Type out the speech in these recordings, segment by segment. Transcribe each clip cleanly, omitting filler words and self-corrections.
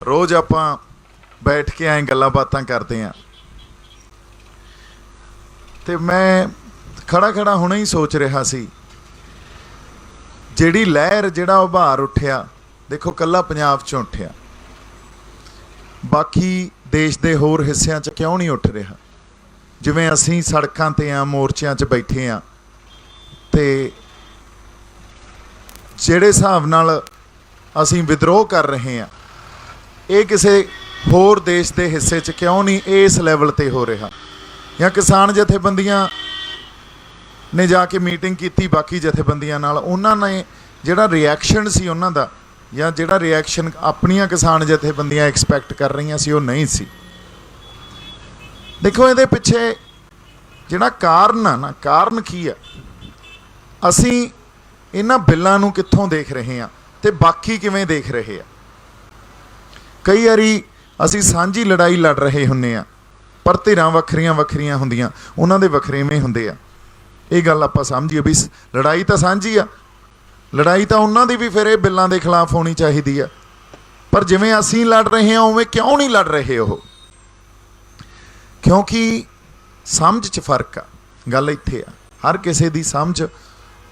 रोज़ आपां बैठ के ऐ गल्लां बातां करते हैं। तो मैं खड़ा खड़ा हुणे ही सोच रहा सी, जिहड़ी लहर जिहड़ा उभार उठिया, देखो कल्ला पंजाब चों उठिया, बाकी देश दे होर हिस्सियां च क्यों नहीं उठ रहा। जिवें असीं सड़कां ते आ, मोर्चियां च बैठे आ, ते जिहड़े हिसाब नाल असीं विद्रोह कर रहे हैं, ये किसी होर देश के हिस्से च क्यों नहीं इस लैवल ते हो रहा। या किसान जथेबंदियां ने जाके मीटिंग की बाकी जथेबंदियां नाल, उन्हां ने जिहड़ा रिएक्शन सी उन्हां दा, या जिहड़ा रिएक्शन अपनियां किसान जथेबंदियां एक्सपैक्ट कर रही सी, वो नहीं सी। देखो इहदे पिछे जिहड़ा कारण आ ना, कारण की आ, असीं इन्हां बिल्लां नूं कित्थों देख रहे हैं ते बाकी किवें देख रहे आ। कई वारी असीं सांझी लड़ाई लड़ रहे हुंदे आ, पर धिरां वखरियां वखरियां हुंदियां, उन्हां दे वखरेवें हुंदे आ। ये गल आपां समझीए भी लड़ाई तो सांझी आ, लड़ाई तो उन्हां दी भी फिर ये बिल्लां दे खिलाफ होनी चाहिदी आ। पर जिवें असीं लड़ रहे हैं उवें क्यों नहीं लड़ रहे हो? क्योंकि समझ च फर्क आ। गल इत्थे आ, हर किसी दी समझ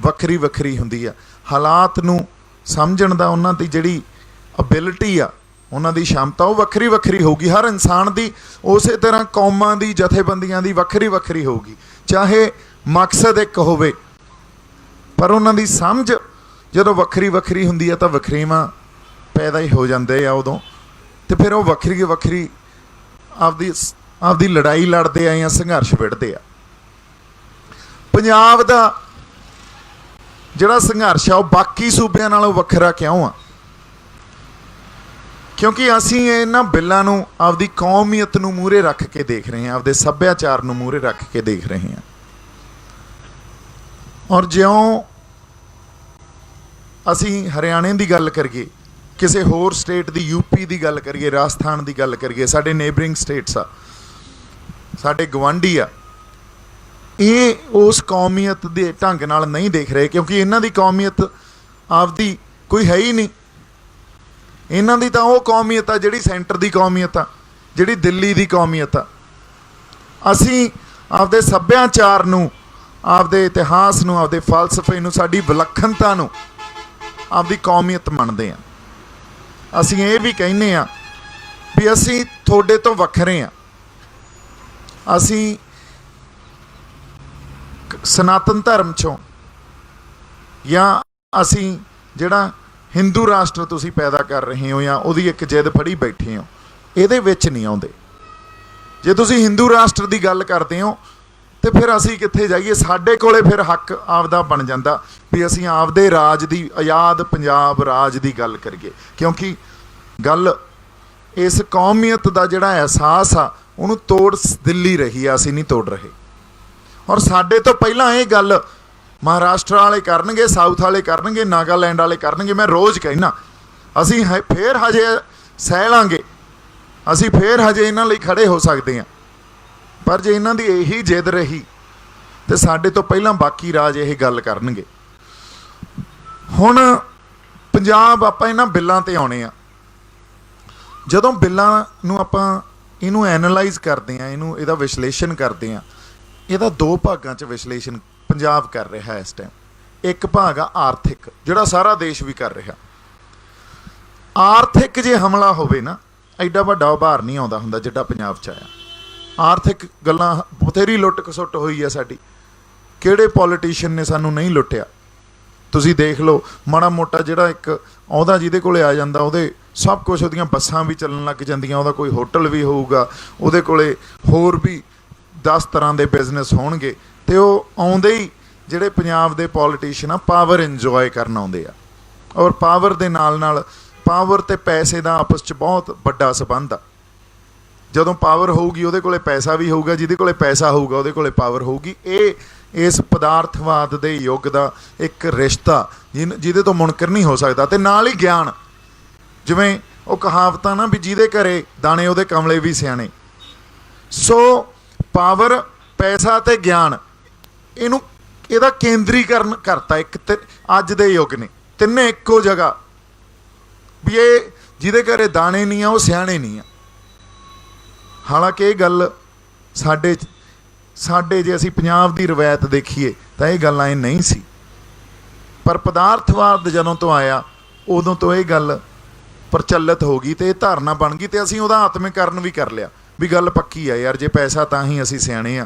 वखरी वखरी हुंदी आ। हालात नूं समझण दा उन्हां दी जिहड़ी अबिलिटी आ, उन्हां दी क्षमता वो वखरी वखरी होगी। हर इंसान दी उस तरह कौमां दी जथेबंदियां दी वखरी वखरी होगी, चाहे मकसद एक होवे, पर उन्हां दी समझ जदों वखरी वखरी हुंदी है तो वखरेवां पैदा ही हो जाते हैं उदों। तो फिर वो वखरी वखरी आपदी लड़ाई लड़ते आ या संघर्ष विढ़ते आ। पंजाब दा जिहड़ा संघर्ष आ, बाकी सूबियां नालों वखरा क्यों आ? क्योंकि असीं इन्हां बिल्लां नूं आपदी कौमीयत नूं मूहरे रख के देख रहे हैं, आपदे सभ्याचार नूं मूहरे रख के देख रहे हैं। और ज्यों असीं हरियाणे की गल करिए, किसी होर स्टेट की, यूपी की गल करिए, राजस्थान की गल करिए, साडे नेबरिंग स्टेट्स आ, साडे गवांढी आ, ये उस कौमीयत के ढंग नाल नहीं देख रहे, क्योंकि इन्हां दी कौमीयत आपदी कोई है ही नहीं। इन्हां दी तां वो कौमीयत आ जिहड़ी सेंटर की कौमीयत आ, जिहड़ी दिल्ली की कौमीयत आ। असीं आपदे सभ्याचार नूं, आपदे इतिहास नूं, आपदे फलसफे नूं, साडी विलखणता नूं आपदी कौमीयत मनदे आ। असीं ये भी कहने आ भी असीं थोड़े तो वखरे आ। असीं सनातन धर्म चों, या असीं जिहड़ा हिंदू राष्ट्र तुसीं पैदा कर रहे हो या उहदी एक जिद फड़ी बैठे हो, इहदे विच नहीं आउंदे। जे तुसीं हिंदू राष्ट्र की गल करते हो तो फिर असीं कित्थे जाइए? साडे कोले फिर हक आपदा बन जाता भी असीं आपदे राज की, आज़ाद पंजाब राज की गल करिए। क्योंकि गल इस कौमीयत का जिहड़ा एहसास आ, उहनूं तोड़ दिल्ली रही आ, असीं नहीं तोड़ रहे। और साडे तो पहलां ये गल महाराष्ट्र वाले करनगे, साउथ वाले करनगे, नागालैंड वाले करनगे। मैं रोज़ कहना असीं फिर हजे सह लांगे, असीं फिर हजे इन्हां लई खड़े हो सकते हैं। पर जे इन्हां दी यही जिद रही तो साडे तो पहलां बाकी राज ये गल करनगे। हुण पंजाब आपां इन्हां बिल्लां ते आउणे आ। जदों बिल्लां नूं आपां इहनूं एनालाइज करते हैं, इहनूं इहदा विश्लेषण करते हैं, इहदा दो भागां च विश्लेषण पंजाब कर रहा है इस टाइम। एक भाग आ आर्थिक, जिहड़ा सारा देश भी कर रहा। आर्थिक जे हमला होवे ना, एडा वड्डा उभार नहीं आउंदा हुंदा जिड्डा पंजाब च आया। आर्थिक गल्लां बथेरी लुੱਟ खसुੱਟ होई है साडी, किहड़े पॉलिटिशियन ने सानू नहीं लुੱਟਿਆ। तुसीं देख लो माड़ा मोटा जिहड़ा एक आउंदा जिहदे कोले आ जांदा, उहदे सब कुछ, उहदियां बसां भी चलन लग जांदियां, उहदा कोई होटल भी होऊगा, उहदे कोले होर भी 10 तरह के बिजनेस होणगे। ते ओह आउंदे ही जिहड़े पंजाब दे पॉलिटिशियन आ, पावर इंजॉय करन आउंदे आ। और पावर दे नाल नाल पावर ते पैसे दा आपस च बहुत वड्डा संबंध आ। जदों पावर होऊगी उहदे कोले पैसा भी होऊगा, जिहदे कोले पैसा होऊगा उहदे कोले पावर होऊगी। ये इस पदार्थवाद दे युग दा एक रिश्ता जिहदे तो मुनकर नहीं हो सकदा। ते नाल ही ज्ञान, जिवें वो कहावत ना भी जिहदे घरे दाणे उहदे कमले भी सियाणे। सो पावर, पैसा ते ज्ञान, इहनूं इहदा केंद्रीकरण करता एक अज दे युग ने, तिन्ने इक्को जगह भी ये ਜਿਹਦੇ ਘਰੇ ਦਾਣੇ नहीं आ वो सियाणे नहीं आ। हालांकि ये गल साडे साडे जे असीं पंजाब दी रवायत देखीए तां ये गल्लां ये नहीं सी, पर पदार्थवाद जदों तो आया उदों तो ये गल प्रचलित हो गई, तो ये धारना बन गई, तो असीं उहदा आत्मिकरण भी कर लिया भी गल पक्की आ यार, जे पैसा तां ही असीं सियाणे आ,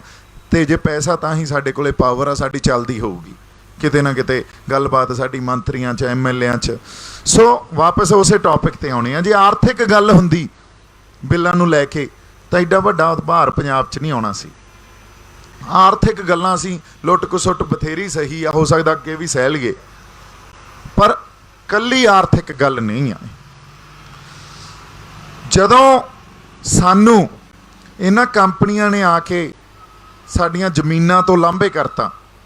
ते जे पैसा तां ही साडे कोले पावर आ, साडी चलदी होऊगी किते ना किते गलबात साडी मंत्रियां च MLA च। सो वापस उस टॉपिक ते आउणे आ, जे आर्थिक गल हुंदी बिल्लां नूं लैके तां एडा वड्डा भार पंजाब च नहीं आउणा सी। आर्थिक गल्लां सी लुੱਟ खसुੱਟ बथेरी सही आ, हो सकदा अगे भी सह लईए, पर कल्ली आर्थिक गल नहीं आ। जदों सानू इन्हां कंपनियां ने आके साडियां जमीनां तो लांभे करता,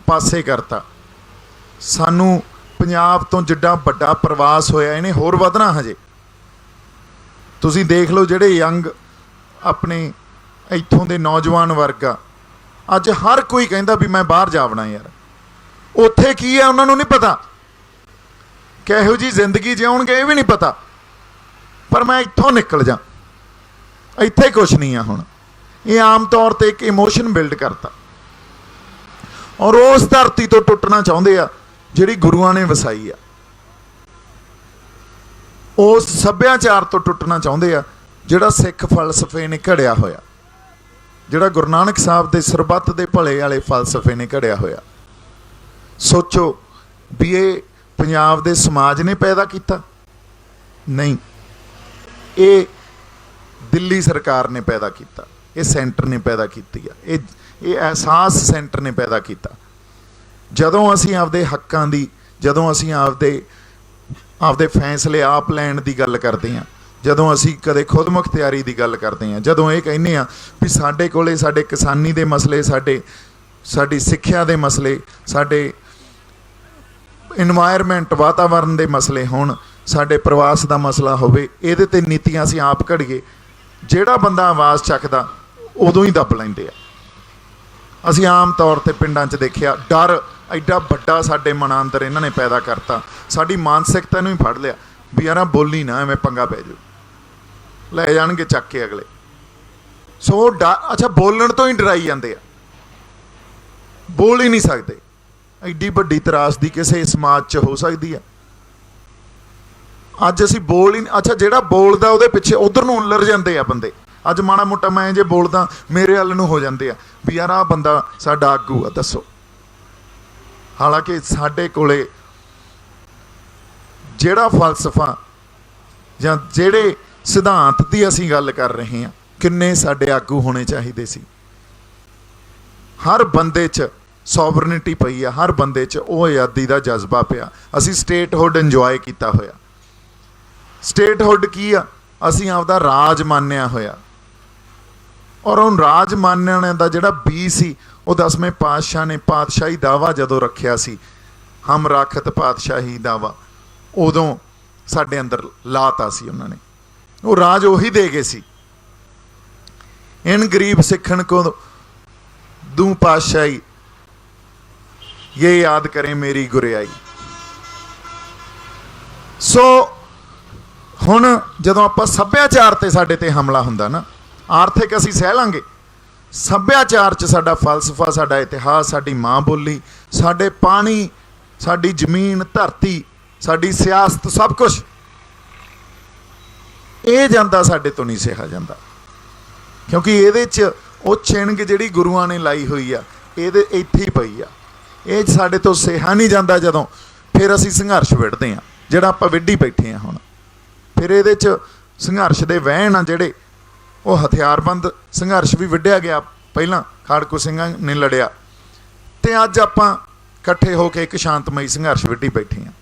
पासे करता, सानू पंजाब तो जिड्डा वड्डा प्रवास होया इहने होर वधना हजे। तुसीं देख लो जिहड़े यंग अपने इत्थों दे नौजवान वर्ग आ, अज हर कोई कहंदा भी मैं बाहर जावना यार, उत्थे की है उन्हां नूं नहीं पता, किहो जी जिंदगी जिउणगे ये भी नहीं पता, पर मैं इत्थों निकल जा, इत्थे कुछ नहीं है। हुण ये आम तौर पर एक इमोशन बिल्ड करता और उस धरती तो टुटना चाहुंदे आ जिहड़ी गुरुआं ने वसाई आ, उस सभ्याचार तो टुटना चाहुंदे आ जिहड़ा सिख फलसफे ने घड़िया होया, जिहड़ा गुरु नानक साहब दे सरबत दे भले वाले फलसफे ने घड़िया होया। सोचो भी ये पंजाब दे समाज ने पैदा किया नहीं, ये दिल्ली सरकार ने पैदा किया, ये सेंटर ने पैदा की, ये एहसास सेंटर ने पैदा किया। जदों असीं आपदे हक्कां दी, जदों असीं आपदे फैसले आप लैण दी गल करदे हां, जदों असीं कदे खुद मुख्तियारी दी गल करदे हां, जदों ये कहने आ भी साडे कोले साडे किसानी दे मसले, साडी सिक्ख्या दे मसले, साडे इन्वायरमेंट वातावरण दे मसले होण, साडे प्रवास दा मसला होवे, इहदे ते नीतियां असीं आप घड़ीए, जिहड़ा बंदा आवाज़ चकदा उदों ही दब लैंदे आ। असीं आम तौर ते पिंडां च देखिया डर एडा वड्डा साडे मनां अंदर इन्हां ने पैदा करता, साडी मानसिकता नूं ही फड़ लिया भी यार बोली ना एवें पंगा पै जाऊ, लै जाणगे चक के अगले। सो डर, अच्छा बोलण तो ही डराई जांदे आ, बोल ही नहीं सकते। एडी वड्डी त्रासदी किसी समाज च हो सकती है? अज असीं बोल ही, अच्छा जिहड़ा बोलदा उहदे पिछे उधर नूं उलर जांदे आ बंदे। अज माड़ा मोटा मैं जे बोलदा मेरे हल नूं हो जांदे आ भी यार आ बंदा साडा आगू आ, दसो। हालांकि साडे कोले जिहड़ा फलसफा जां जिहड़े सिद्धांत दी असीं गल कर रहे हैं, किन्ने साडे आगू होने चाहिए सी। हर बंदे च सॉवरनिटी पई आ, हर बंदे च वो आज़ादी का जज्बा पिया। असीं स्टेटहुड इंजॉय किया होया। स्टेटहुड की आ, असीं आपदा राज मानिया होया, और उन राज मानने का जिहड़ा बी सी वो 10वें पातशाह ने पातशाही दावा जदों रखिया सी, हम राखत पातशाही दावा, उदों साडे अंदर लाता सी उन्होंने, वो राज उही दे गए सी। इन गरीब सिखन को दूं पातशाही, ये याद करें मेरी गुरियाई। सो हुण जदों आपां सभ्याचार ते साडे ते हमला हुंदा ना, आर्थिक असीं सह लांगे, सभ्याचार च साडा फलसफा, साडा इतिहास, साडी माँ बोली, साडे पानी, साडी जमीन धरती, साडी सियासत, सब कुछ ये जांदा साडे तो नहीं सहा जांदा, क्योंकि इहदे च वो छिणग जिहड़ी गुरुआं ने लाई हुई आ, इहदे इत्थे ही पई आ। ये साडे तो सहा नहीं जांदा जदों फिर असीं संघर्ष विढ़दे आ, जिहड़ा आपां विढ़ी बैठे आ हुण। फिर इहदे च संघर्ष दे वहण आ जिहड़े, वो हथियारबंद संघर्ष भी विढ़िया गया, पहलां खाड़कू सिंघां ने लड़िया, ते अज आपां इकट्ठे होके एक शांतमई संघर्ष विढ़ी बैठे आ।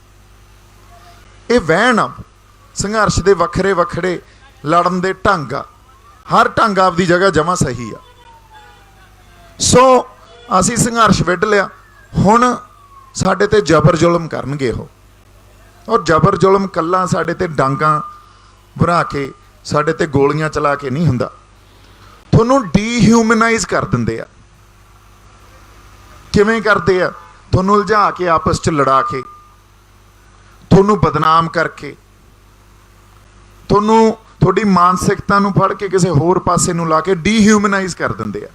ये वहण आ, संघर्ष दे वखरे वखरे लड़न दे ढंग आ, हर ढंग आपदी जगह जमा सही आ। सो असीं संघर्ष विढ़ लिया, हुण साडे ते जबर जुल्म करनगे हो, और जबर जुल्म कल्ला साडे ते डांगां भरा के, साडे ते गोलियां चला के नहीं हुंदा, तुहानूं डीह्यूमनाइज कर दिंदे आ। किवें करदे आ? तुहानूं उलझा के आपस च लड़ा के, तुहानूं बदनाम करके, ਤੁਹਾਨੂੰ ਤੁਹਾਡੀ ਮਾਨਸਿਕਤਾ ਨੂੰ ਫੜ ਕੇ ਕਿਸੇ ਹੋਰ ਪਾਸੇ ਨੂੰ ਲਾ ਕੇ ਡੀਹਿਊਮਨਾਈਜ਼ ਕਰ ਦਿੰਦੇ ਆ।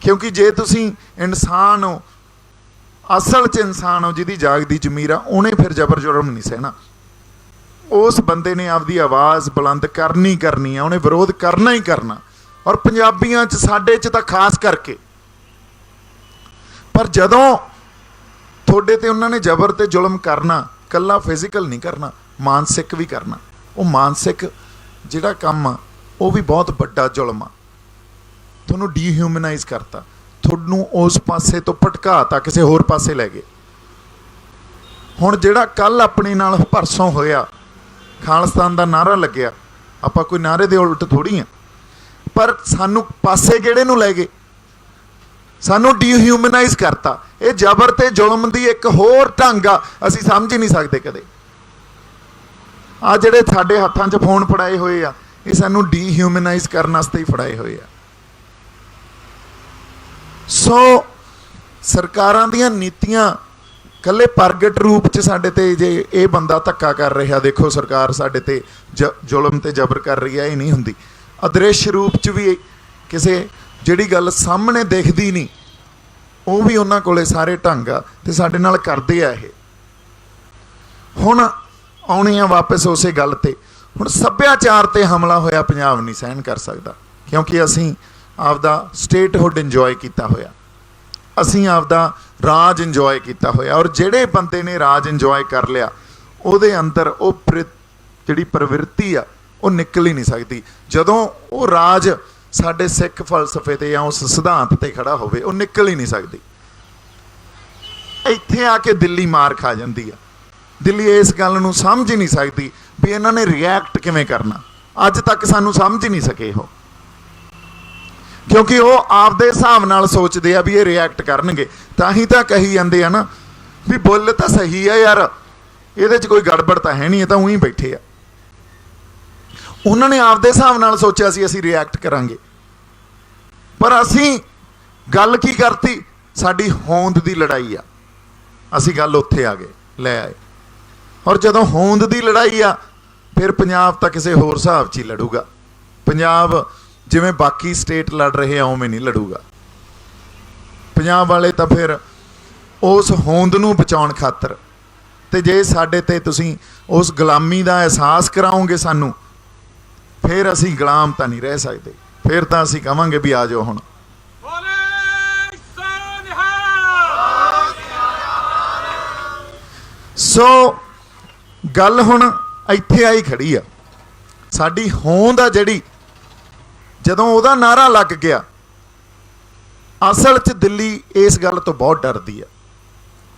ਕਿਉਂਕਿ ਜੇ ਤੁਸੀਂ ਇਨਸਾਨ ਹੋ, ਅਸਲ 'ਚ ਇਨਸਾਨ ਹੋ ਜਿਹਦੀ ਜਾਗਦੀ ਜ਼ਮੀਰ ਆ, ਉਹਨੇ ਫਿਰ ਜ਼ਬਰ ਜ਼ੁਲਮ ਨਹੀਂ ਸਹਿਣਾ। ਉਸ ਬੰਦੇ ਨੇ ਆਪਦੀ ਆਵਾਜ਼ ਬੁਲੰਦ ਕਰਨੀ ਆ, ਉਹਨੇ ਵਿਰੋਧ ਕਰਨਾ ਹੀ ਕਰਨਾ। ਔਰ ਪੰਜਾਬੀਆਂ 'ਚ, ਸਾਡੇ 'ਚ ਤਾਂ ਖਾਸ ਕਰਕੇ। ਪਰ ਜਦੋਂ ਤੁਹਾਡੇ ਤੇ ਉਹਨਾਂ ਨੇ ਜ਼ਬਰ ਤੇ ਜ਼ੁਲਮ ਕਰਨਾ, ਕੱਲਾ ਫਿਜ਼ੀਕਲ ਨਹੀਂ ਕਰਨਾ, ਮਾਨਸਿਕ ਵੀ ਕਰਨਾ। ਉਹ ਮਾਨਸਿਕ ਜਿਹੜਾ ਕੰਮ ਆ ਉਹ ਵੀ ਬਹੁਤ ਵੱਡਾ ਜ਼ੁਲਮ ਆ। ਤੁਹਾਨੂੰ ਡੀਹਿਊਮਨਾਈਜ਼ ਕਰਤਾ, ਤੁਹਾਨੂੰ ਉਸ ਪਾਸੇ ਤੋਂ ਭਟਕਾਤਾ, ਕਿਸੇ ਹੋਰ ਪਾਸੇ ਲੈ ਗਏ। ਹੁਣ ਜਿਹੜਾ ਕੱਲ ਆਪਣੇ ਨਾਲ ਪਰਸੋਂ ਹੋਇਆ, ਖਾਲਿਸਤਾਨ ਦਾ ਨਾਅਰਾ ਲੱਗਿਆ, ਆਪਾਂ ਕੋਈ ਨਾਅਰੇ ਦੇ ਉਲਟ ਥੋੜ੍ਹੀ ਆ, ਪਰ ਸਾਨੂੰ ਪਾਸੇ ਕਿਹੜੇ ਨੂੰ ਲੈ ਗਏ? ਸਾਨੂੰ ਡੀਹਿਊਮਨਾਈਜ਼ ਕਰਤਾ। ਇਹ ਜ਼ਬਰ ਤੇ ਜ਼ੁਲਮ ਦੀ ਇੱਕ ਹੋਰ ਢੰਗ ਆ, ਅਸੀਂ ਸਮਝ ਹੀ ਨਹੀਂ ਸਕਦੇ ਕਦੇ। ਆ ਜਿਹੜੇ ਸਾਡੇ ਹੱਥਾਂ 'ਚ ਫੋਨ ਫੜਾਏ ਹੋਏ ਆ, ਇਹ ਸਾਨੂੰ ਡੀਹਿਊਮਨਾਈਜ਼ ਕਰਨ ਵਾਸਤੇ ਹੀ ਫੜਾਏ ਹੋਏ ਆ। ਸੋ ਸਰਕਾਰਾਂ ਦੀਆਂ ਨੀਤੀਆਂ ਇਕੱਲੇ ਪ੍ਰਗਟ ਰੂਪ 'ਚ ਸਾਡੇ ਤੇ, ਜੇ ਇਹ ਬੰਦਾ ਧੱਕਾ ਕਰ ਰਿਹਾ, ਦੇਖੋ ਸਰਕਾਰ ਸਾਡੇ ਤੇ ਜ਼ੁਲਮ ਤੇ ਜ਼ਬਰ ਕਰ ਰਹੀ ਹੈ, ਇਹ ਨਹੀਂ ਹੁੰਦੀ। ਅਦ੍ਰਿਸ਼ ਰੂਪ 'ਚ ਵੀ ਕਿਸੇ ਜਿਹੜੀ ਗੱਲ ਸਾਹਮਣੇ ਦਿਖਦੀ ਨਹੀਂ, ਉਹ ਵੀ ਉਹਨਾਂ ਕੋਲੇ ਸਾਰੇ ਢੰਗ ਆ ਤੇ ਸਾਡੇ ਨਾਲ ਕਰਦੇ ਆ ਇਹ। ਹੁਣ ਆਉਣੇ ਆ ਵਾਪਸ ਉਸੇ ਗੱਲ ਤੇ। ਹੁਣ ਸੱਭਿਆਚਾਰ ਤੇ ਹਮਲਾ ਹੋਇਆ ਪੰਜਾਬ ਨਹੀਂ ਸਹਿਣ ਕਰ ਸਕਦਾ, ਕਿਉਂਕਿ ਅਸੀਂ ਆਪਦਾ ਸਟੇਟਹੁੱਡ ਇੰਜੋਏ ਕੀਤਾ ਹੋਇਆ, ਅਸੀਂ ਆਪਦਾ ਰਾਜ ਇੰਜੋਏ ਕੀਤਾ ਹੋਇਆ। ਔਰ ਜਿਹੜੇ ਬੰਦੇ ਨੇ ਰਾਜ ਇੰਜੋਏ ਕਰ ਲਿਆ, ਉਹਦੇ ਅੰਦਰ ਉਹ ਜਿਹੜੀ ਪ੍ਰਵਿਰਤੀ ਆ ਉਹ ਨਿਕਲ ਹੀ ਨਹੀਂ ਸਕਦੀ। ਜਦੋਂ ਉਹ ਰਾਜ ਸਾਡੇ ਸਿੱਖ ਫਲਸਫੇ ਤੇ ਜਾਂ ਉਸ ਸਿਧਾਂਤ ਤੇ ਖੜਾ ਹੋਵੇ, ਉਹ ਨਿਕਲ ਹੀ ਨਹੀਂ ਸਕਦੀ। ਇੱਥੇ ਆ ਕੇ ਦਿੱਲੀ ਮਾਰ ਖਾ ਜਾਂਦੀ ਆ। ਦਿੱਲੀ ਇਸ ਗੱਲ ਨੂੰ ਸਮਝ ਹੀ ਨਹੀਂ ਸਕਦੀ ਵੀ ਇਹਨਾਂ ਨੇ ਰਿਐਕਟ ਕਿਵੇਂ ਕਰਨਾ। ਅੱਜ ਤੱਕ ਸਾਨੂੰ ਸਮਝ ਹੀ ਨਹੀਂ ਸਕੇ ਉਹ, ਕਿਉਂਕਿ ਉਹ ਆਪਦੇ ਹਿਸਾਬ ਨਾਲ ਸੋਚਦੇ ਆ ਵੀ ਇਹ ਰਿਐਕਟ ਕਰਨਗੇ। ਤਾਂ ਹੀ ਤਾਂ ਕਹੀ ਜਾਂਦੇ ਆ ਨਾ ਵੀ ਬੁੱਲ ਤਾਂ ਸਹੀ ਆ ਯਾਰ, ਇਹਦੇ 'ਚ ਕੋਈ ਗੜਬੜ ਤਾਂ ਹੈ ਨਹੀਂ, ਇਹ ਤਾਂ ਊਂ ਹੀ ਬੈਠੇ ਆ। ਉਹਨਾਂ ਨੇ ਆਪਦੇ ਹਿਸਾਬ ਨਾਲ ਸੋਚਿਆ ਸੀ ਅਸੀਂ ਰਿਐਕਟ ਕਰਾਂਗੇ, ਪਰ ਅਸੀਂ ਗੱਲ ਕੀ ਕਰਤੀ? ਸਾਡੀ ਹੋਂਦ ਦੀ ਲੜਾਈ ਆ, ਅਸੀਂ ਗੱਲ ਉੱਥੇ ਆ ਗਏ, ਲੈ ਆਏ। ਔਰ ਜਦੋਂ ਹੋਂਦ ਦੀ ਲੜਾਈ ਆ, ਫਿਰ ਪੰਜਾਬ ਤਾਂ ਕਿਸੇ ਹੋਰ ਹਿਸਾਬ 'ਚ ਹੀ ਲੜੂਗਾ। ਪੰਜਾਬ ਜਿਵੇਂ ਬਾਕੀ ਸਟੇਟ ਲੜ ਰਹੇ ਆ ਉਵੇਂ ਨਹੀਂ ਲੜੂਗਾ। ਪੰਜਾਬ ਵਾਲੇ ਤਾਂ ਫਿਰ ਉਸ ਹੋਂਦ ਨੂੰ ਬਚਾਉਣ ਖਾਤਰ, ਤੇ ਜੇ ਸਾਡੇ ਤੇ ਤੁਸੀਂ ਉਸ ਗੁਲਾਮੀ ਦਾ ਅਹਿਸਾਸ ਕਰਾਓਗੇ ਸਾਨੂੰ, ਫਿਰ ਅਸੀਂ ਗੁਲਾਮ ਤਾਂ ਨਹੀਂ ਰਹਿ ਸਕਦੇ। ਫਿਰ ਤਾਂ ਅਸੀਂ ਕਹਾਂਗੇ ਵੀ ਆ ਜਾਓ ਹੁਣ। ਸੋ ਗੱਲ ਹੁਣ ਇੱਥੇ ਆਈ ਖੜੀ ਆ। ਸਾਡੀ ਹੋਂਦ ਆ ਜਿਹੜੀ, ਜਦੋਂ ਉਹਦਾ ਨਾਅਰਾ ਲੱਗ ਗਿਆ, ਅਸਲ 'ਚ ਦਿੱਲੀ ਇਸ ਗੱਲ ਤੋਂ ਬਹੁਤ ਡਰਦੀ ਆ,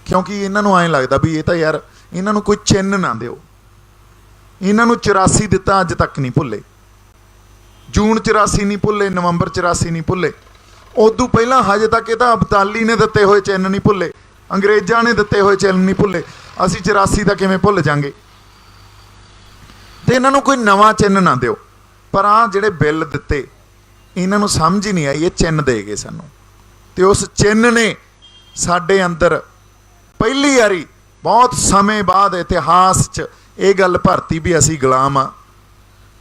ਕਿਉਂਕਿ ਇਹਨਾਂ ਨੂੰ ਐਂ ਲੱਗਦਾ ਵੀ ਇਹ ਤਾਂ ਯਾਰ, ਇਹਨਾਂ ਨੂੰ ਕੋਈ ਚਿੰਨ੍ਹ ਨਾ ਦਿਓ। ਇਹਨਾਂ ਨੂੰ 84 ਦਿੱਤਾ, ਅੱਜ ਤੱਕ ਨਹੀਂ ਭੁੱਲੇ। ਜੂਨ 84 ਨਹੀਂ ਭੁੱਲੇ, ਨਵੰਬਰ 84 ਨਹੀਂ ਭੁੱਲੇ, ਉਦੋਂ ਪਹਿਲਾਂ ਹਜੇ ਤੱਕ ਇਹ ਤਾਂ ਅਬਦਾਲੀ ਨੇ ਦਿੱਤੇ ਹੋਏ ਚਿੰਨ੍ਹ ਨਹੀਂ ਭੁੱਲੇ, ਅੰਗਰੇਜ਼ਾਂ ਨੇ ਦਿੱਤੇ ਹੋਏ ਚਿੰਨ੍ਹ ਨਹੀਂ ਭੁੱਲੇ। ਅਸੀਂ 84 ਦਾ ਕਿਵੇਂ ਭੁੱਲ ਜਾਂਗੇ? ਤੇ ਇਹਨਾਂ ਨੂੰ ਕੋਈ ਨਵਾਂ ਚਿੰਨ੍ਹ ਨਾ ਦਿਓ। ਪਰ ਆਹ ਜਿਹੜੇ ਬਿੱਲ ਦਿੱਤੇ, ਇਹਨਾਂ ਨੂੰ ਸਮਝ ਹੀ ਨਹੀਂ ਆਈ ਇਹ ਚਿੰਨ੍ਹ ਦੇ ਗਏ ਸਾਨੂੰ, ਤੇ ਉਸ ਚਿੰਨ੍ਹ ਨੇ ਸਾਡੇ ਅੰਦਰ ਪਹਿਲੀ ਵਾਰੀ ਬਹੁਤ ਸਮੇਂ ਬਾਅਦ ਇਤਿਹਾਸ 'ਚ ਇਹ ਗੱਲ ਭਰਤੀ ਵੀ ਅਸੀਂ ਗੁਲਾਮ ਆ।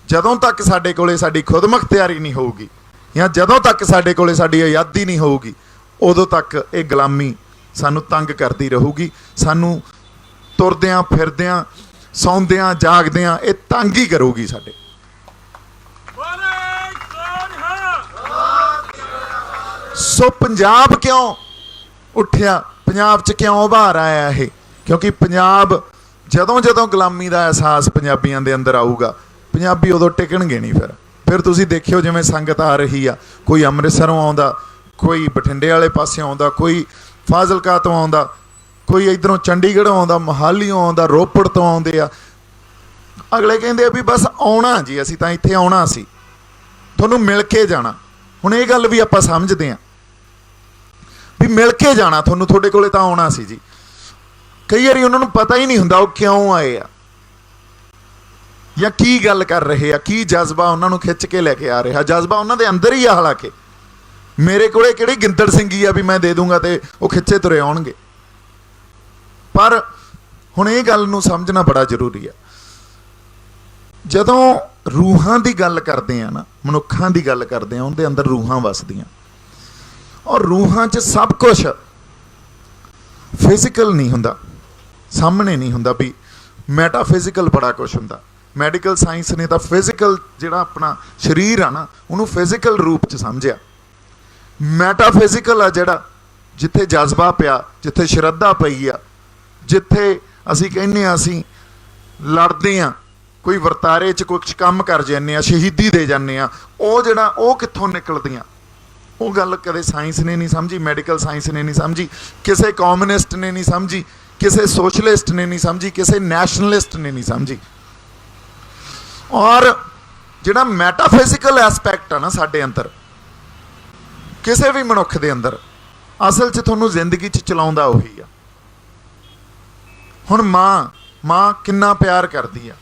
ਜਦੋਂ ਤੱਕ ਸਾਡੇ ਕੋਲੇ ਸਾਡੀ ਖੁਦਮੁਖਤਿਆਰੀ ਨਹੀਂ ਹੋਊਗੀ, ਜਾਂ ਜਦੋਂ ਤੱਕ ਸਾਡੇ ਕੋਲੇ ਸਾਡੀ ਆਜ਼ਾਦੀ ਨਹੀਂ ਹੋਊਗੀ, ਉਦੋਂ ਤੱਕ ਇਹ ਗੁਲਾਮੀ ਸਾਨੂੰ ਤੰਗ ਕਰਦੀ ਰਹੂਗੀ। ਸਾਨੂੰ ਤੁਰਦਿਆਂ ਫਿਰਦਿਆਂ, ਸੌਂਦਿਆਂ ਜਾਗਦਿਆਂ ਇਹ ਤੰਗ ਹੀ ਕਰੂਗੀ ਸਾਡੇ। ਸੋ ਪੰਜਾਬ ਕਿਉਂ ਉੱਠਿਆ, ਪੰਜਾਬ 'ਚ ਕਿਉਂ ਉਭਾਰ ਆਇਆ ਇਹ? ਕਿਉਂਕਿ ਪੰਜਾਬ ਜਦੋਂ ਜਦੋਂ ਗੁਲਾਮੀ ਦਾ ਅਹਿਸਾਸ ਪੰਜਾਬੀਆਂ ਦੇ ਅੰਦਰ ਆਊਗਾ, ਪੰਜਾਬੀ ਉਦੋਂ ਟਿਕਣਗੇ ਨਹੀਂ। ਫਿਰ ਤੁਸੀਂ ਦੇਖਿਓ ਜਿਵੇਂ ਸੰਗਤ ਆ ਰਹੀ ਆ, ਕੋਈ ਅੰਮ੍ਰਿਤਸਰੋਂ ਆਉਂਦਾ, ਕੋਈ ਬਠਿੰਡੇ ਵਾਲੇ ਪਾਸੇ ਆਉਂਦਾ, ਕੋਈ ਫਾਜ਼ਿਲਕਾ ਤੋਂ ਆਉਂਦਾ, ਕੋਈ ਇੱਧਰੋਂ ਚੰਡੀਗੜ੍ਹੋਂ ਆਉਂਦਾ, ਮੋਹਾਲੀਓਂ ਆਉਂਦਾ, ਰੋਪੜ ਤੋਂ ਆਉਂਦੇ ਆ। ਅਗਲੇ ਕਹਿੰਦੇ ਆ ਵੀ ਬਸ ਆਉਣਾ ਜੀ, ਅਸੀਂ ਤਾਂ ਇੱਥੇ ਆਉਣਾ ਸੀ, ਤੁਹਾਨੂੰ ਮਿਲ ਕੇ ਜਾਣਾ। ਹੁਣ ਇਹ ਗੱਲ ਵੀ ਆਪਾਂ ਸਮਝਦੇ ਹਾਂ ਵੀ ਮਿਲ ਕੇ ਜਾਣਾ ਤੁਹਾਨੂੰ, ਤੁਹਾਡੇ ਕੋਲੇ ਤਾਂ ਆਉਣਾ ਸੀ ਜੀ। ਕਈ ਵਾਰੀ ਉਹਨਾਂ ਨੂੰ ਪਤਾ ਹੀ ਨਹੀਂ ਹੁੰਦਾ ਉਹ ਕਿਉਂ ਆਏ ਆ, ਜਾਂ ਕੀ ਗੱਲ ਕਰ ਰਹੇ ਆ, ਕੀ ਜਜ਼ਬਾ ਉਹਨਾਂ ਨੂੰ ਖਿੱਚ ਕੇ ਲੈ ਕੇ ਆ ਰਿਹਾ। ਜਜ਼ਬਾ ਉਹਨਾਂ ਦੇ ਅੰਦਰ ਹੀ ਆ। ਹਾਲਾਂਕਿ ਮੇਰੇ ਕੋਲੇ ਕਿਹੜੀ ਗਿੰਦੜ ਸਿੰਘੀ ਆ ਵੀ ਮੈਂ ਦੇ ਦੂੰਗਾ ਤੇ ਉਹ ਖਿੱਚੇ ਤੁਰੇ ਆਉਣਗੇ। ਪਰ ਹੁਣ ਇਹ ਗੱਲ ਨੂੰ ਸਮਝਣਾ ਬੜਾ ਜ਼ਰੂਰੀ ਆ। ਜਦੋਂ रूहां की गल करते हैं ना, मनुखों की गल करते हैं, उनके अंदर रूहां वसदियां, और रूहां च सब कुछ फिजिकल नहीं हुंदा, सामने नहीं हुंदा भी मैटाफिजिकल बड़ा कुछ हुंदा। मैडिकल साइंस ने तो फिजिकल जिहड़ा अपना शरीर आ ना उन्होंने फिजिकल रूप च समझिया। मैटाफिजिकल आ जिहड़ा जिथे जज्बा पिया, जिथे श्रद्धा पई आ, जिथे असी कहने असी लड़ते हाँ, कोई वरतारे च कुछ काम कर जाने, शहीदी दे जाने, वो जिहड़ा वो कित्थों निकलदियां, वो गल कदे साइंस ने नहीं समझी, मैडिकल साइंस ने नहीं समझी, किसी कॉम्यूनिस्ट ने नहीं समझी, किसी सोशलिस्ट ने नहीं समझी, किसी नैशनलिस्ट ने नहीं समझी। और जिहड़ा मैटाफिजिकल एस्पैक्ट है ना साडे अंदर, किसी भी मनुख दे अंदर, असल च तुहानूं जिंदगी च चलाउंदा उही आ। हुण माँ किन्ना प्यार करदी आ,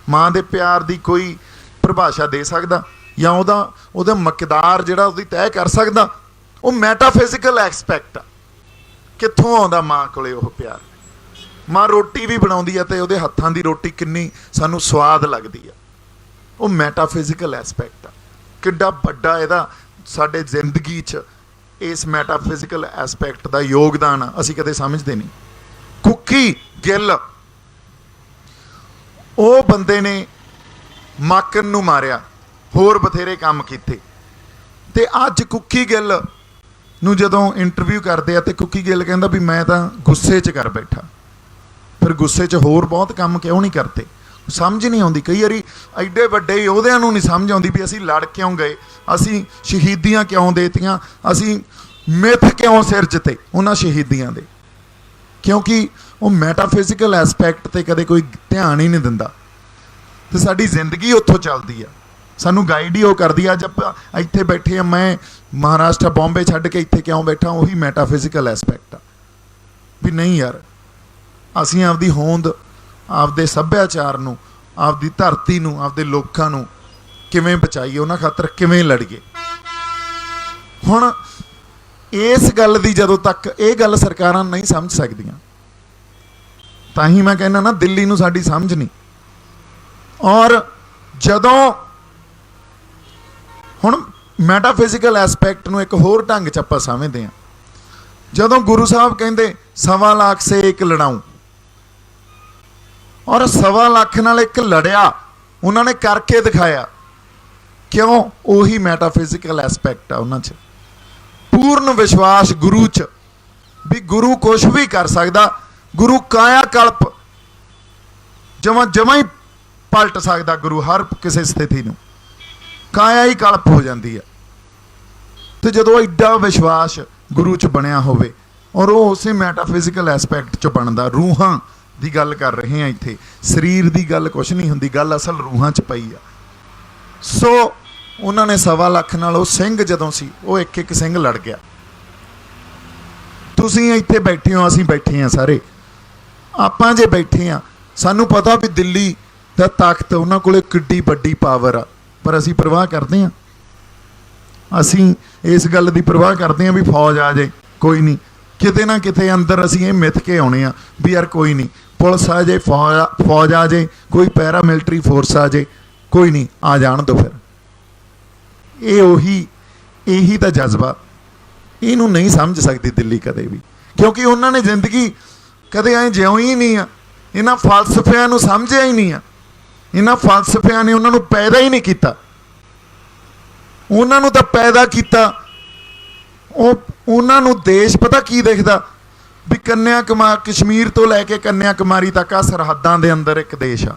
माँ दे प्यार दी कोई परिभाषा दे सकदा या ਉਹਦਾ ਮਕਦਾਰ ਜਿਹੜਾ ਉਹਦੀ ਤੈਅ ਕਰ ਸਕਦਾ? ਉਹ ਮੈਟਾਫਿਜ਼ੀਕਲ ਐਸਪੈਕਟ ਆ। ਕਿੱਥੋਂ ਆਉਂਦਾ ਮਾਂ ਕੋਲੇ ਉਹ ਪਿਆਰ? ਮਾਂ ਰੋਟੀ ਵੀ ਬਣਾਉਂਦੀ ਆ ਤੇ ਉਹਦੇ ਹੱਥਾਂ ਦੀ ਰੋਟੀ ਕਿੰਨੀ ਸਾਨੂੰ ਸਵਾਦ ਲੱਗਦੀ ਆ, ਉਹ ਮੈਟਾਫਿਜ਼ੀਕਲ ਐਸਪੈਕਟ ਆ। ਕਿੱਡਾ ਵੱਡਾ ਇਹਦਾ ਸਾਡੇ ਜ਼ਿੰਦਗੀ 'ਚ ਇਸ ਮੈਟਾਫਿਜ਼ੀਕਲ ਐਸਪੈਕਟ ਦਾ ਯੋਗਦਾਨ ਆ, ਅਸੀਂ ਕਦੇ ਸਮਝਦੇ ਨਹੀਂ। ਕੁੱਕੀ ਗਿੱਲ, ਉਹ ਬੰਦੇ ਨੇ ਮਾਕਨ ਨੂੰ ਮਾਰਿਆ, ਹੋਰ ਬਥੇਰੇ ਕੰਮ ਕੀਤੇ, ਤੇ ਅੱਜ ਕੁੱਕੀ ਗਿੱਲ ਨੂੰ ਜਦੋਂ ਇੰਟਰਵਿਊ ਕਰਦੇ ਆ ਤੇ ਕੁੱਕੀ ਗਿੱਲ ਕਹਿੰਦਾ ਵੀ ਮੈਂ ਤਾਂ ਗੁੱਸੇ 'ਚ ਕਰ ਬੈਠਾ। ਫਿਰ ਗੁੱਸੇ 'ਚ ਹੋਰ ਬਹੁਤ ਕੰਮ ਕਿਉਂ ਨਹੀਂ ਕਰਦੇ? ਸਮਝ ਨਹੀਂ ਆਉਂਦੀ। ਕਈ ਵਾਰੀ ਐਡੇ ਵੱਡੇ ਯੋਧਿਆਂ ਨੂੰ ਨਹੀਂ ਸਮਝ ਆਉਂਦੀ ਵੀ ਅਸੀਂ ਲੜ ਕਿਉਂ ਗਏ, ਅਸੀਂ ਸ਼ਹੀਦੀਆਂ ਕਿਉਂ ਦੇਤੀਆਂ, ਅਸੀਂ ਮਿੱਥ ਕਿਉਂ ਸਿਰਜਤੇ ਉਹਨਾਂ ਸ਼ਹੀਦੀਆਂ ਦੇ, ਕਿਉਂਕਿ ਉਹ ਮੈਟਾਫਿਜ਼ੀਕਲ ਐਸਪੈਕਟ ਤੇ ਕਦੇ ਕੋਈ ਧਿਆਨ ਹੀ ਨਹੀਂ ਦਿੰਦਾ। ਤੇ ਸਾਡੀ ਜ਼ਿੰਦਗੀ ਉੱਥੋਂ ਚੱਲਦੀ ਆ, ਸਾਨੂੰ ਗਾਈਡ ਹੀ ਉਹ ਕਰਦੀ ਆ। ਅੱਜ ਆਪਾਂ ਇੱਥੇ ਬੈਠੇ ਆ, ਮੈਂ ਮਹਾਰਾਸ਼ਟਰ ਬੰਬੇ ਛੱਡ ਕੇ ਇੱਥੇ ਕਿਉਂ ਬੈਠਾ, ਉਹੀ ਮੈਟਾਫਿਜ਼ੀਕਲ ਐਸਪੈਕਟ ਆ ਵੀ ਨਹੀਂ ਯਾਰ, ਅਸੀਂ ਆਪਦੀ ਹੋਂਦ, ਆਪਦੇ ਸੱਭਿਆਚਾਰ ਨੂੰ, ਆਪਦੀ ਧਰਤੀ ਨੂੰ, ਆਪਦੇ ਲੋਕਾਂ ਨੂੰ ਕਿਵੇਂ ਬਚਾਈਏ, ਉਹਨਾਂ ਖਾਤਰ ਕਿਵੇਂ ਲੜੀਏ। ਹੁਣ ਇਸ ਗੱਲ ਦੀ ਜਦੋਂ ਤੱਕ ਇਹ ਗੱਲ ਸਰਕਾਰਾਂ ਨਹੀਂ ਸਮਝ ਸਕਦੀਆਂ, ਤਾਂ ਹੀ ਮੈਂ ਕਹਿੰਦਾ ਨਾ ਦਿੱਲੀ ਨੂੰ ਸਾਡੀ ਸਮਝ ਨਹੀਂ। ਔਰ ਜਦੋਂ ਹੁਣ ਮੈਟਾਫਿਜ਼ੀਕਲ ਐਸਪੈਕਟ ਨੂੰ ਇੱਕ ਹੋਰ ਢੰਗ 'ਚ ਆਪਾਂ ਸਮਝਦੇ ਹਾਂ, ਜਦੋਂ ਗੁਰੂ ਸਾਹਿਬ ਕਹਿੰਦੇ 1.25 ਲੱਖ ਸੇ ਇੱਕ ਲੜਾਊਂ, ਔਰ 1.25 ਲੱਖ ਨਾਲ ਇੱਕ ਲੜਿਆ, ਉਹਨਾਂ ਨੇ ਕਰਕੇ ਦਿਖਾਇਆ। ਕਿਉਂ? ਉਹੀ ਮੈਟਾਫਿਜ਼ੀਕਲ ਐਸਪੈਕਟ ਆ ਉਹਨਾਂ 'ਚ, ਪੂਰਨ ਵਿਸ਼ਵਾਸ ਗੁਰੂ 'ਚ ਵੀ ਗੁਰੂ ਕੁਛ ਵੀ ਕਰ ਸਕਦਾ। ਗੁਰੂ ਕਾਇਆ ਕਲਪ ਜਮਾਂ ਹੀ ਪਲਟ ਸਕਦਾ। ਗੁਰੂ ਹਰ ਕਿਸੇ ਸਥਿਤੀ ਨੂੰ ਕਾਇਆ ਹੀ ਕਲਪ ਹੋ ਜਾਂਦੀ ਹੈ। ਤੇ ਜਦੋਂ ਐਡਾ ਵਿਸ਼ਵਾਸ ਗੁਰੂ 'ਚ ਬਣਿਆ ਹੋਵੇ, ਔਰ ਉਹ ਉਸੇ ਮੈਟਾਫਿਜ਼ੀਕਲ ਐਸਪੈਕਟ 'ਚ ਬਣਦਾ। ਰੂਹਾਂ ਦੀ ਗੱਲ ਕਰ ਰਹੇ ਹਾਂ ਇੱਥੇ, ਸਰੀਰ ਦੀ ਗੱਲ ਕੁਛ ਨਹੀਂ ਹੁੰਦੀ, ਗੱਲ ਅਸਲ ਰੂਹਾਂ 'ਚ ਪਈ ਆ। ਸੋ ਉਹਨਾਂ ਨੇ 1.25 ਲੱਖ ਨਾਲ ਉਹ ਸਿੰਘ ਜਦੋਂ ਸੀ, ਉਹ ਇੱਕ ਇੱਕ ਸਿੰਘ ਲੜ ਗਿਆ। ਤੁਸੀਂ ਇੱਥੇ ਬੈਠੇ ਹੋ, ਅਸੀਂ ਬੈਠੇ ਹਾਂ, ਸਾਰੇ ਆਪਾਂ ਜੇ ਬੈਠੇ ਹਾਂ, ਸਾਨੂੰ ਪਤਾ ਵੀ ਦਿੱਲੀ ਦਾ ਤਾਕਤ ਉਹਨਾਂ ਕੋਲੇ ਕਿੱਡੀ ਵੱਡੀ ਪਾਵਰ ਆ, ਪਰ ਅਸੀਂ ਪਰਵਾਹ ਕਰਦੇ ਹਾਂ? ਅਸੀਂ ਇਸ ਗੱਲ ਦੀ ਪਰਵਾਹ ਕਰਦੇ ਹਾਂ ਵੀ ਫੌਜ ਆ ਜਾਏ, ਕੋਈ ਨਹੀਂ, ਕਿਤੇ ਨਾ ਕਿਤੇ ਅੰਦਰ ਅਸੀਂ ਇਹ ਮਿੱਥ ਕੇ ਆਉਣੇ ਆ ਵੀ ਯਾਰ ਕੋਈ ਨਹੀਂ, ਪੁਲਿਸ ਆ ਜਾਏ, ਫੌਜ ਆ ਜਾਏ, ਕੋਈ ਪੈਰਾ ਮਿਲਟਰੀ ਫੋਰਸ ਆ ਜਾਏ, ਕੋਈ ਨਹੀਂ, ਆ ਜਾਣ ਦਿਓ। ਫਿਰ ਇਹ ਇਹੀ ਤਾਂ ਜਜ਼ਬਾ, ਇਹਨੂੰ ਨਹੀਂ ਸਮਝ ਸਕਦੀ ਦਿੱਲੀ ਕਦੇ ਵੀ, ਕਿਉਂਕਿ ਉਹਨਾਂ ਨੇ ਜ਼ਿੰਦਗੀ ਕਦੇ ਐਂ ਜਿਉਂ ਹੀ ਨਹੀਂ ਆ। ਇਹਨਾਂ ਫਲਸਫਿਆਂ ਨੂੰ ਸਮਝਿਆ ਹੀ ਨਹੀਂ ਆ। ਇਹਨਾਂ ਫਲਸਫਿਆਂ ਨੇ ਉਹਨਾਂ ਨੂੰ ਪੈਦਾ ਹੀ ਨਹੀਂ ਕੀਤਾ। ਉਹਨਾਂ ਨੂੰ ਤਾਂ ਪੈਦਾ ਕੀਤਾ, ਉਹਨਾਂ ਨੂੰ ਦੇਸ਼ ਪਤਾ ਕੀ ਦਿਖਦਾ ਵੀ ਕਸ਼ਮੀਰ ਤੋਂ ਲੈ ਕੇ ਕੰਨਿਆ ਕੁਮਾਰੀ ਤੱਕ ਆ ਸਰਹੱਦਾਂ ਦੇ ਅੰਦਰ ਇੱਕ ਦੇਸ਼ ਆ।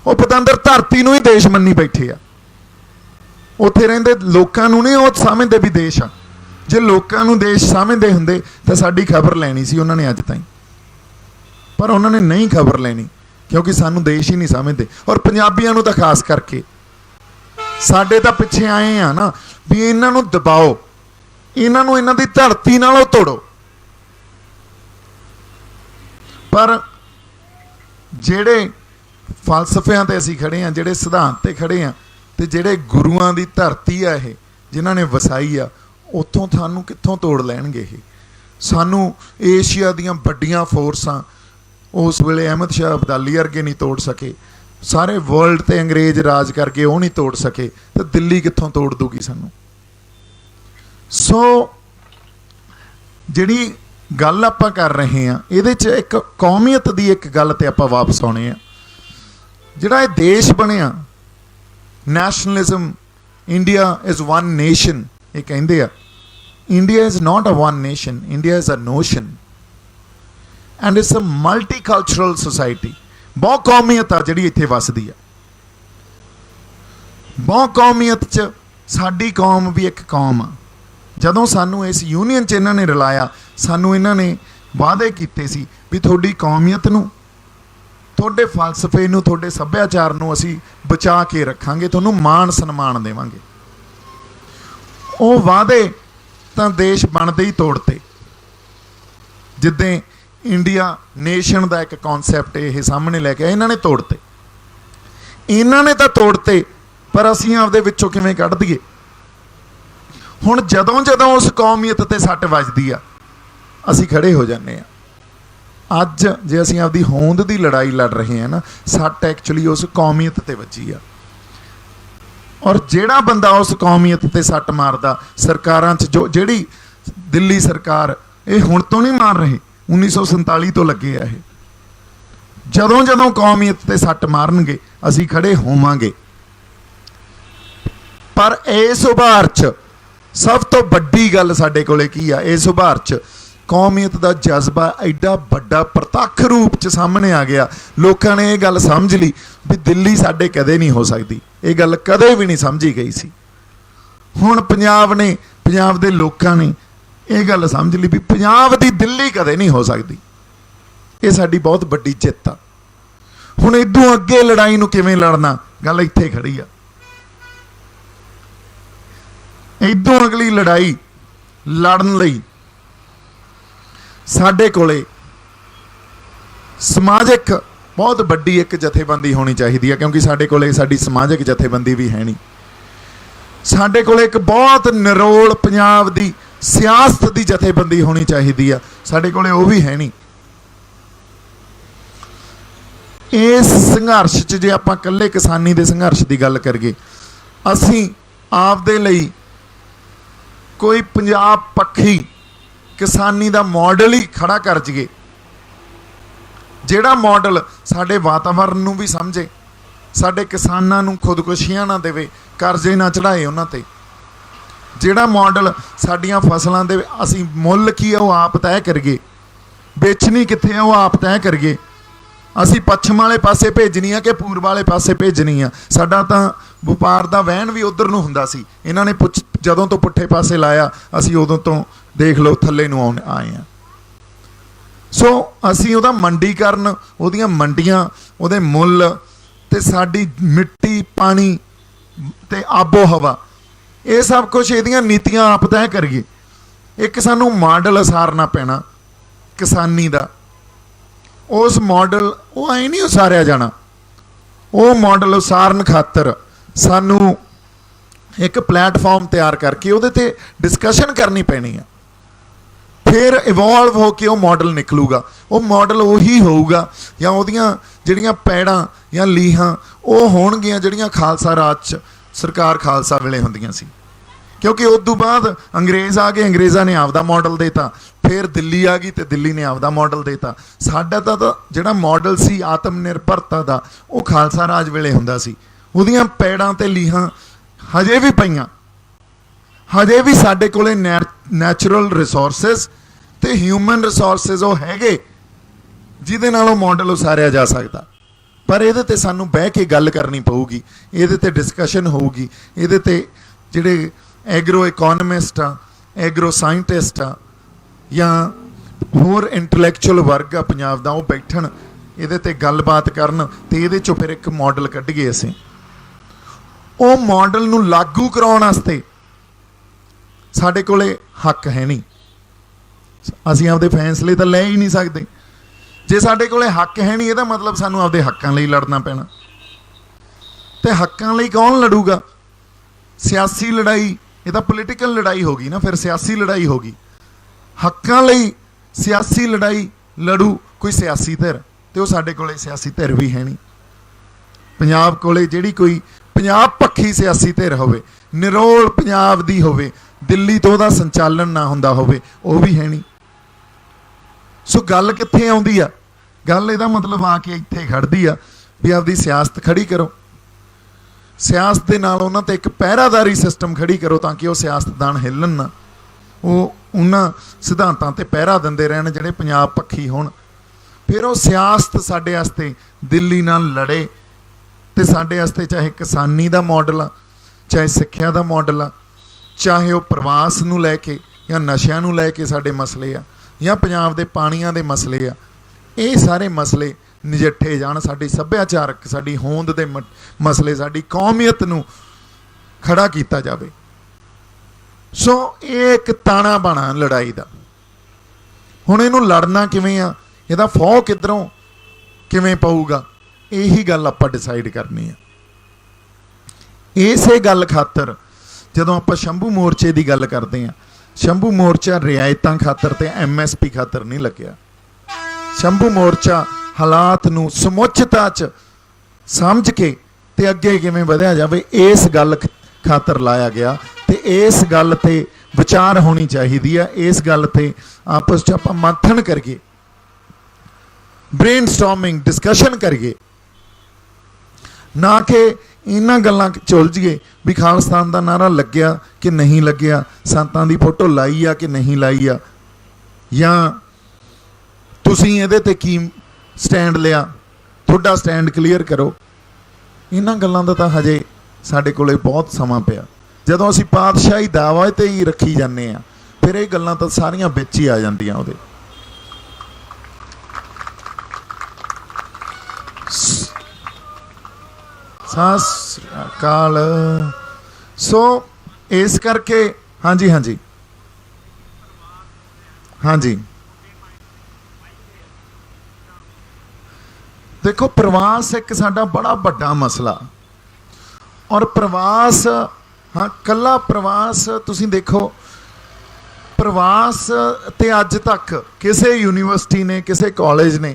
ਉਹ ਪਤੰਦਰ ਧਰਤੀ ਨੂੰ ਹੀ ਦੇਸ਼ ਮੰਨੀ ਬੈਠੇ ਆ। ਉੱਥੇ ਰਹਿੰਦੇ ਲੋਕਾਂ ਨੂੰ ਨਹੀਂ ਉਹ ਸਮਝਦੇ ਵੀ ਦੇਸ਼ ਆ। ਜੇ ਲੋਕਾਂ ਨੂੰ ਦੇਸ਼ ਸਮਝਦੇ ਹੁੰਦੇ ਤਾਂ ਸਾਡੀ ਖਬਰ ਲੈਣੀ ਸੀ ਉਹਨਾਂ ਨੇ ਅੱਜ ਤਾਈਂ, ਪਰ ਉਹਨਾਂ ਨੇ ਨਹੀਂ ਖਬਰ ਲੈਣੀ, ਕਿਉਂਕਿ ਸਾਨੂੰ ਦੇਸ਼ ਹੀ ਨਹੀਂ ਸਮਝਦੇ। ਔਰ ਪੰਜਾਬੀਆਂ ਨੂੰ ਤਾਂ ਖਾਸ ਕਰਕੇ, ਸਾਡੇ ਤਾਂ ਪਿੱਛੇ ਆਏ ਆ ਨਾ ਵੀ ਇਹਨਾਂ ਨੂੰ ਦਬਾਓ, ਇਹਨਾਂ ਨੂੰ ਇਹਨਾਂ ਦੀ ਧਰਤੀ ਨਾਲੋਂ ਤੋੜੋ। ਪਰ ਜਿਹੜੇ ਫਲਸਫਿਆਂ ਤੇ ਅਸੀਂ ਖੜੇ ਹਾਂ, ਜਿਹੜੇ ਸਿਧਾਂਤ ਤੇ ਖੜੇ ਹਾਂ, ਤੇ ਜਿਹੜੇ ਗੁਰੂਆਂ ਦੀ ਧਰਤੀ ਆ ਇਹ, ਜਿਨ੍ਹਾਂ ਨੇ ਵਸਾਈ ਆ, ਉੱਥੋਂ ਸਾਨੂੰ ਕਿੱਥੋਂ ਤੋੜ ਲੈਣਗੇ ਇਹ? ਸਾਨੂੰ ਏਸ਼ੀਆ ਦੀਆਂ ਵੱਡੀਆਂ ਫੋਰਸਾਂ ਉਸ ਵੇਲੇ ਅਹਿਮਦ ਸ਼ਾਹ ਅਬਦਾਲੀ ਵਰਗੇ ਨਹੀਂ ਤੋੜ ਸਕੇ, सारे वर्ल्ड ते अंग्रेज राज करके वो नहीं तोड़ सके तो दिल्ली कित्थों तोड़ दूगी सानू। सो जिहड़ी गल आपां कर रहे हैं इहदे च एक कौमीयत दी एक गल ते आपां वापस आउणे आ। जिहड़ा ये देश बनिया nationalism, India is one nation, ये कहिंदे आ। India is not a one nation, India is a notion and it's a multicultural society. बहुत कौमीयत आ जिहड़ी इत्थे वसदी आ। बहुत कौमीयत च साडी कौम भी एक कौम आ। जदों सानू इस यूनीयन च इन्हां ने रलाया, सानू इन्हां ने वादे कीते सी भी तुहाडी कौमीयत नू, तुहाडे फलसफे नू, तुहाडे सभ्याचार नू असीं बचा के रखांगे, तुहानू मान सन्मान देवांगे। ਉਹ वादे ਤਾਂ देश ਬਣਦੇ ही तोड़ते। जिद्दें इंडिया नेशन का एक कॉन्सैप्ट ये सामने लैके आए, इन्हों ने तोड़ते। इन्हों ने तो तोड़ते पर असीं आपदे विचों किवें कढ दईए। हुण जदों जदों उस कौमीयत ते सੱਟ वजदी आ असीं खड़े हो जाने आ। अज जे असीं आपदी होंद दी लड़ाई लड़ रहे हैं ना, सੱਟ एक्चुअली उस कौमीयत ते वजी आ। और जिहड़ा बंदा उस कौमीयत ते सੱਟ मारदा, सरकारां च जो जिहड़ी दिल्ली सरकार ये हुण तो नहीं मार रहे, 1947 तो लगे आ। जदों जदों कौमीयत ते सੱਟ मारनगे असीं खड़े होवांगे। पर इस उभार च सब तो वड्डी गल साडे कोले की आ, इस उभार च कौमीयत का जज्बा एडा वड्डा प्रतख रूप च सामने आ गया। लोगों ने यह गल समझ ली भी दिल्ली साडे कदे नहीं हो सकती, ये गल कदे भी नहीं समझी गई सी। हुण पंजाब ने, पंजाब दे लोगों ने यह गल समझ ली भी पंजाब दी दिल्ली कदे नहीं हो सकती। ये साडी बहुत वड्डी जित आ। हुण इदों अगे लड़ाई नूं किवें लड़ना, गल इत्थे खड़ी आ। इदों अगली लड़ाई लड़न लई साडे कोले समाजिक बहुत वड्डी एक जथेबंदी होनी चाहिए, क्योंकि साडे कोले साडी समाजिक जथेबंदी भी है नहीं। साडे कोले एक बहुत निरोल पंजाब दी सियासत की जथेबंदी होनी चाहिए, साडे कोले वो भी है नहीं। इस संघर्ष च जे आपां कल्ले किसानी दे संघर्ष की गल करिए, असीं आपदे लई कोई पंजाब पक्षी किसानी का मॉडल ही खड़ा कर जाइए, जिहड़ा मॉडल साडे वातावरण नूं भी समझे, साडे किसानां नूं खुदकुशियां ना देवे, करजे ना चढ़ाए उन्हां ते, जिहड़ा मॉडल साडियां फसलां दे असीं मुੱਲ की है वो आप तय करिए, बेचनी कित्थे है वो आप तय करिए। असीं पश्चिम वाले पासे भेजनी है कि पूर्व वाले पासे भेजनी है। साडा तां ਵਪਾਰ ਦਾ ਵਹਿਣ भी उधर ਨੂੰ ਹੁੰਦਾ ਸੀ। ਇਹਨਾਂ ਨੇ ਜਦੋਂ ਤੋਂ ਪੁੱਠੇ ਪਾਸੇ ਲਾਇਆ ਅਸੀਂ ਉਦੋਂ ਤੋਂ देख लो थल्ले ਨੂੰ आए हैं। सो ਅਸੀਂ ਉਹਦਾ ਮੰਡੀਕਰਨ, ਉਹਦੀਆਂ ਮੰਡੀਆਂ, ਉਹਦੇ ਮੁੱਲ ਤੇ ਸਾਡੀ ਮਿੱਟੀ, ਪਾਣੀ ਤੇ ਆਬੋ ਹਵਾ, ਇਹ ਸਭ ਕੁਝ ਇਹਦੀਆਂ ਨੀਤੀਆਂ ਆਪ ਤੈਅ ਕਰੀਏ। ਇੱਕ ਸਾਨੂੰ ਮਾਡਲ ਉਸਾਰਨਾ ਪੈਣਾ ਕਿਸਾਨੀ ਦਾ। उस मॉडल वो ऐ नहीं उसारिया जाना। वो मॉडल उसारन खातर सानू एक प्लेटफॉर्म तैयार करके उहदे ते डिस्कशन करनी पैनी है, फिर इवॉल्व होके वो मॉडल निकलूगा। वो मॉडल उही होऊगा या उहदियां जिहड़ियां पैड़ां या लीहां वो होणगियां जिहड़ियां खालसा राज च सरकार खालसा वेले हुंदियां सी। क्योंकि उस तो बाद अंग्रेज़ आ गए, अंग्रेज़ां ने आपदा मॉडल देता, फिर दिल्ली आ गई तो दिल्ली ने आपदा मॉडल देता। साडा तां जिहड़ा मॉडल सी आत्म निर्भरता का वो खालसा राज वेले हुंदा सी। उहदियां पैड़ां ते लीहां हजे भी पईयां, हजे भी साडे कोले नैचुरल रिसोर्सिस ते ह्यूमन रिसोर्सिस वो हैगे जिहदे नाल वो मॉडल उसारिया जा सकदा। पर इहदे ते सानू बह के गल करनी पऊगी, इहदे ते डिस्कशन होऊगी। इहदे ते जिहड़े एग्रो इकोनॉमिस्ट आ, एग्रो साइंटिस्ट आ या होर इंटलैक्चुअल वर्ग आ पंजाब दा, वो बैठन इहदे ते गलबात करन ते इहदे चों फिर एक मॉडल कढीए। असीं वो मॉडल नूं लागू कराउण वास्ते साडे कोले हक है नहीं। असीं आपदे फैसले तो ले ही नहीं सकते। जे साडे कोले हक है नहीं, इहदा मतलब सानू आपदे हक्कां लई लड़ना पैना। ते हक्कां लई कौन लड़ूगा? सियासी लड़ाई, ये तो पोलीटिकल लड़ाई होगी ना, फिर सियासी लड़ाई होगी। हक्कां लई सियासी लड़ाई लड़ू कोई सियासी धिर, तो वो साडे कोले सियासी धिर भी है नहीं। पंजाब कोले जिहड़ी कोई पंजाब पक्षी सियासी धिर होवे, निरोल पंजाब दी होवे, दिल्ली तो उहदा संचालन ना हुंदा होवे, वो भी है नहीं। सो गल कित्थे आउंदी आ? गल इहदा मतलब आके इत्थे खड़दी आ भी आपदी सियासत खड़ी करो, सियासत दे नाल उन्हां ते एक पहरादारी सिस्टम खड़ी करो ताकि वो सियासतदान हिलन ना, वो उन्हां सिद्धांतां ते पहरा दिंदे रहन जिहड़े पंजाब पक्षी होण। फिर वो सियासत साडे वास्ते दिल्ली नाल लड़े ते साडे वास्ते चाहे किसानी दा मॉडल आ, चाहे सिੱਖਿਆ दा मॉडल आ, चाहे वो प्रवास नूं लैके या नशिਆਂ नूं लैके साडे मसले आ, या पंजाब दे पाणीआं दे मसले आ, ये सारे मसले नजिठे जाण। साडी सभ्याचारक साडी होंद दे मसले, साडी कौमीयत नूं खड़ा कीता जावे। सो ये एक ताना बाणा लड़ाई दा। हुण इहनूं लड़ना किवें आ, इहदा फौ किधरों किवें पऊगा, यही गल आपां डिसाइड करनी है। इसे गल खातर जदों आपां शंभू मोर्चे की गल करते हैं, शंभू मोर्चा रियायतां खातर ते MSP खातर नहीं लग्या। शंभू मोर्चा हालात नूं समुच्चता च समझ के ते अगे किवें वधिया जावे इस गल खातर लाया गया। ते इस गल ते विचार होनी चाहिदी है, इस गल ते आपस च आपां मंथन करिए, ब्रेनस्टॉर्मिंग डिस्कशन करिए, ना कि इन्हां गल्लां च उलझिए भी खालिस्तान का नारा लग्या कि नहीं लग्या, संतां दी फोटो लाई आ कि नहीं लाई आ, या तुसीं इहदे ते की स्टैंड लिया, तुहाडा स्टैंड क्लीयर करो। इन्हां गल्लां दा तां हजे साडे कोले बहुत समां पिया। जदों असीं पातशाही दावा ते ही रखी जाने आ, फिर ये गल्लां तां सारियां विच ही आ जांदियां उहदे। सत श्री अकाल। सो इस करके हाँ जी, हाँ जी, हाँ जी, देखो प्रवास एक साडा बड़ा बड़ा मसला, और प्रवास हाँ कला प्रवास तुसीं देखो, प्रवास ते अज तक किसी यूनीवर्सिटी ने, किसी कॉलेज ने,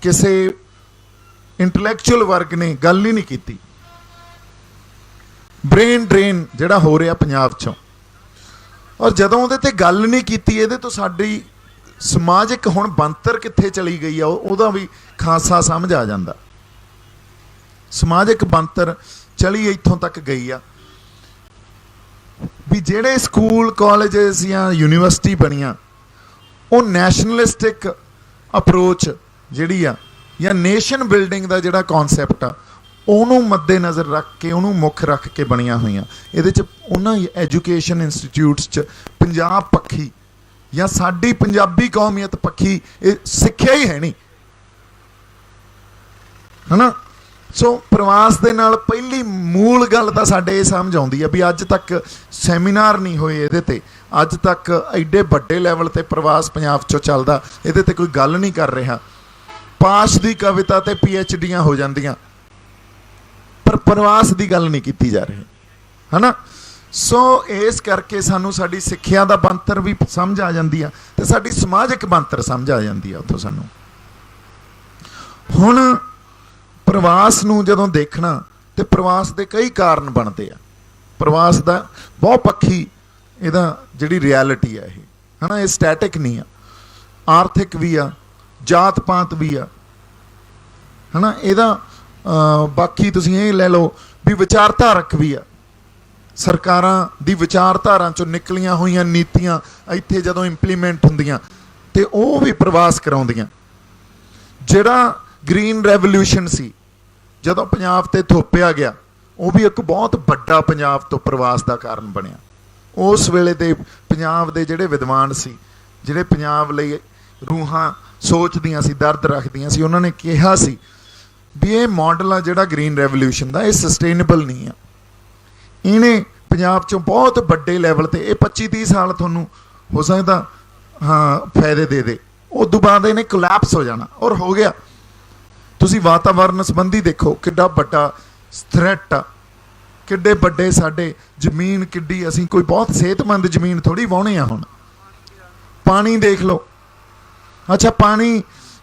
किसी इंटलैक्चुअल वर्ग ने गल ही नहीं की। ब्रेन ड्रेन जिहड़ा हो रहा पंजाब चों, और जदों उहदे ते गल नहीं की, इहदे तो साडी समाजिक हुण बनतर कित्थे चली गई आ, उहदा भी खासा समझ आ जांदा। समाजिक बनतर चली इत्थों तक गई आ भी जिहड़े स्कूल कॉलेजेस या यूनीवर्सिटी बनिया, वो नैशनलिस्टिक अप्रोच जिहड़ी आ या नेशन बिल्डिंग का जिहड़ा कॉन्सैप्ट आ, उहनूं मद्देनज़र रख के, उहनूं मुख रख के बनिया हुई। इहदे च उन्हां एजुकेशन इंस्टीट्यूट्स च पंजाब पक्षी या साडी पंजाबी कौमीयत पक्षी सिੱਖਿਆ ही है नहीं, है ना। सो प्रवास दे नाल पहली मूल गल तां साडे ये समझ आउंदी है भी अज तक सैमीनार नहीं होए इहदे ते, अज तक एडे वड्डे लैवल ते प्रवास पंजाब चों चलदा, इहदे ते कोई गल नहीं कर रहा। पास की कविता ते PhD हो जांदियां, पर प्रवास की गल नहीं की जा रही, है ना। सो इस करके सानू साडी सिੱਖਿਆ दा बनतर भी समझ आ जाती है, तो साडी समाजिक बनतर समझ आ जाती है। उत्थों सानू हुण प्रवास नूं जदों देखना, तो प्रवास के कई कारण बनते हैं। प्रवास का बहुपक्षी इहदा जिहड़ी रियलिटी है ये, है ना, ये स्टैटिक नहीं है, आर्थिक भी आ, जात पात भी आ, है ना। इहदा बाकी तुसीं ये लै लो भी विचारधारक भी आ, सरकारां दी विचारधारा चों निकलियां होईयां नीतियां इत्थे जदों इंप्लीमेंट हुंदियां ते वो भी प्रवास कराउंदियां। जिहड़ा ग्रीन रेवोल्यूशन सी जदों पंजाब ते थोपिया गया, वो भी एक बहुत बड़ा पंजाब तो प्रवास का कारण बनिया। उस वेले दे पंजाब दे जिहड़े विद्वान सी, जिहड़े पंजाब लई रूहां सोचदियां सी, दर्द रखदियां सी, उन्होंने कहा सी भी ये मॉडल आ जिहड़ा ग्रीन रेवोल्यूशन का, ये सस्टेनेबल नहीं है। इन्हें पंजाब चों बहुत बड़े लैवल ते ये 25-30 साल तुहानूं हो सकता हाँ फायदे दे दे, उदों बाद इन्हें कोलैप्स हो जाना, और हो गया। तुसीं वातावरण संबंधी देखो किड्डा बड़ा थ्रैट आ, किड्डे बड़े साडे जमीन किड्डी, असीं कोई बहुत सेहतमंद जमीन थोड़ी वाहुणे आ। हुण पानी देख लो, अच्छा पानी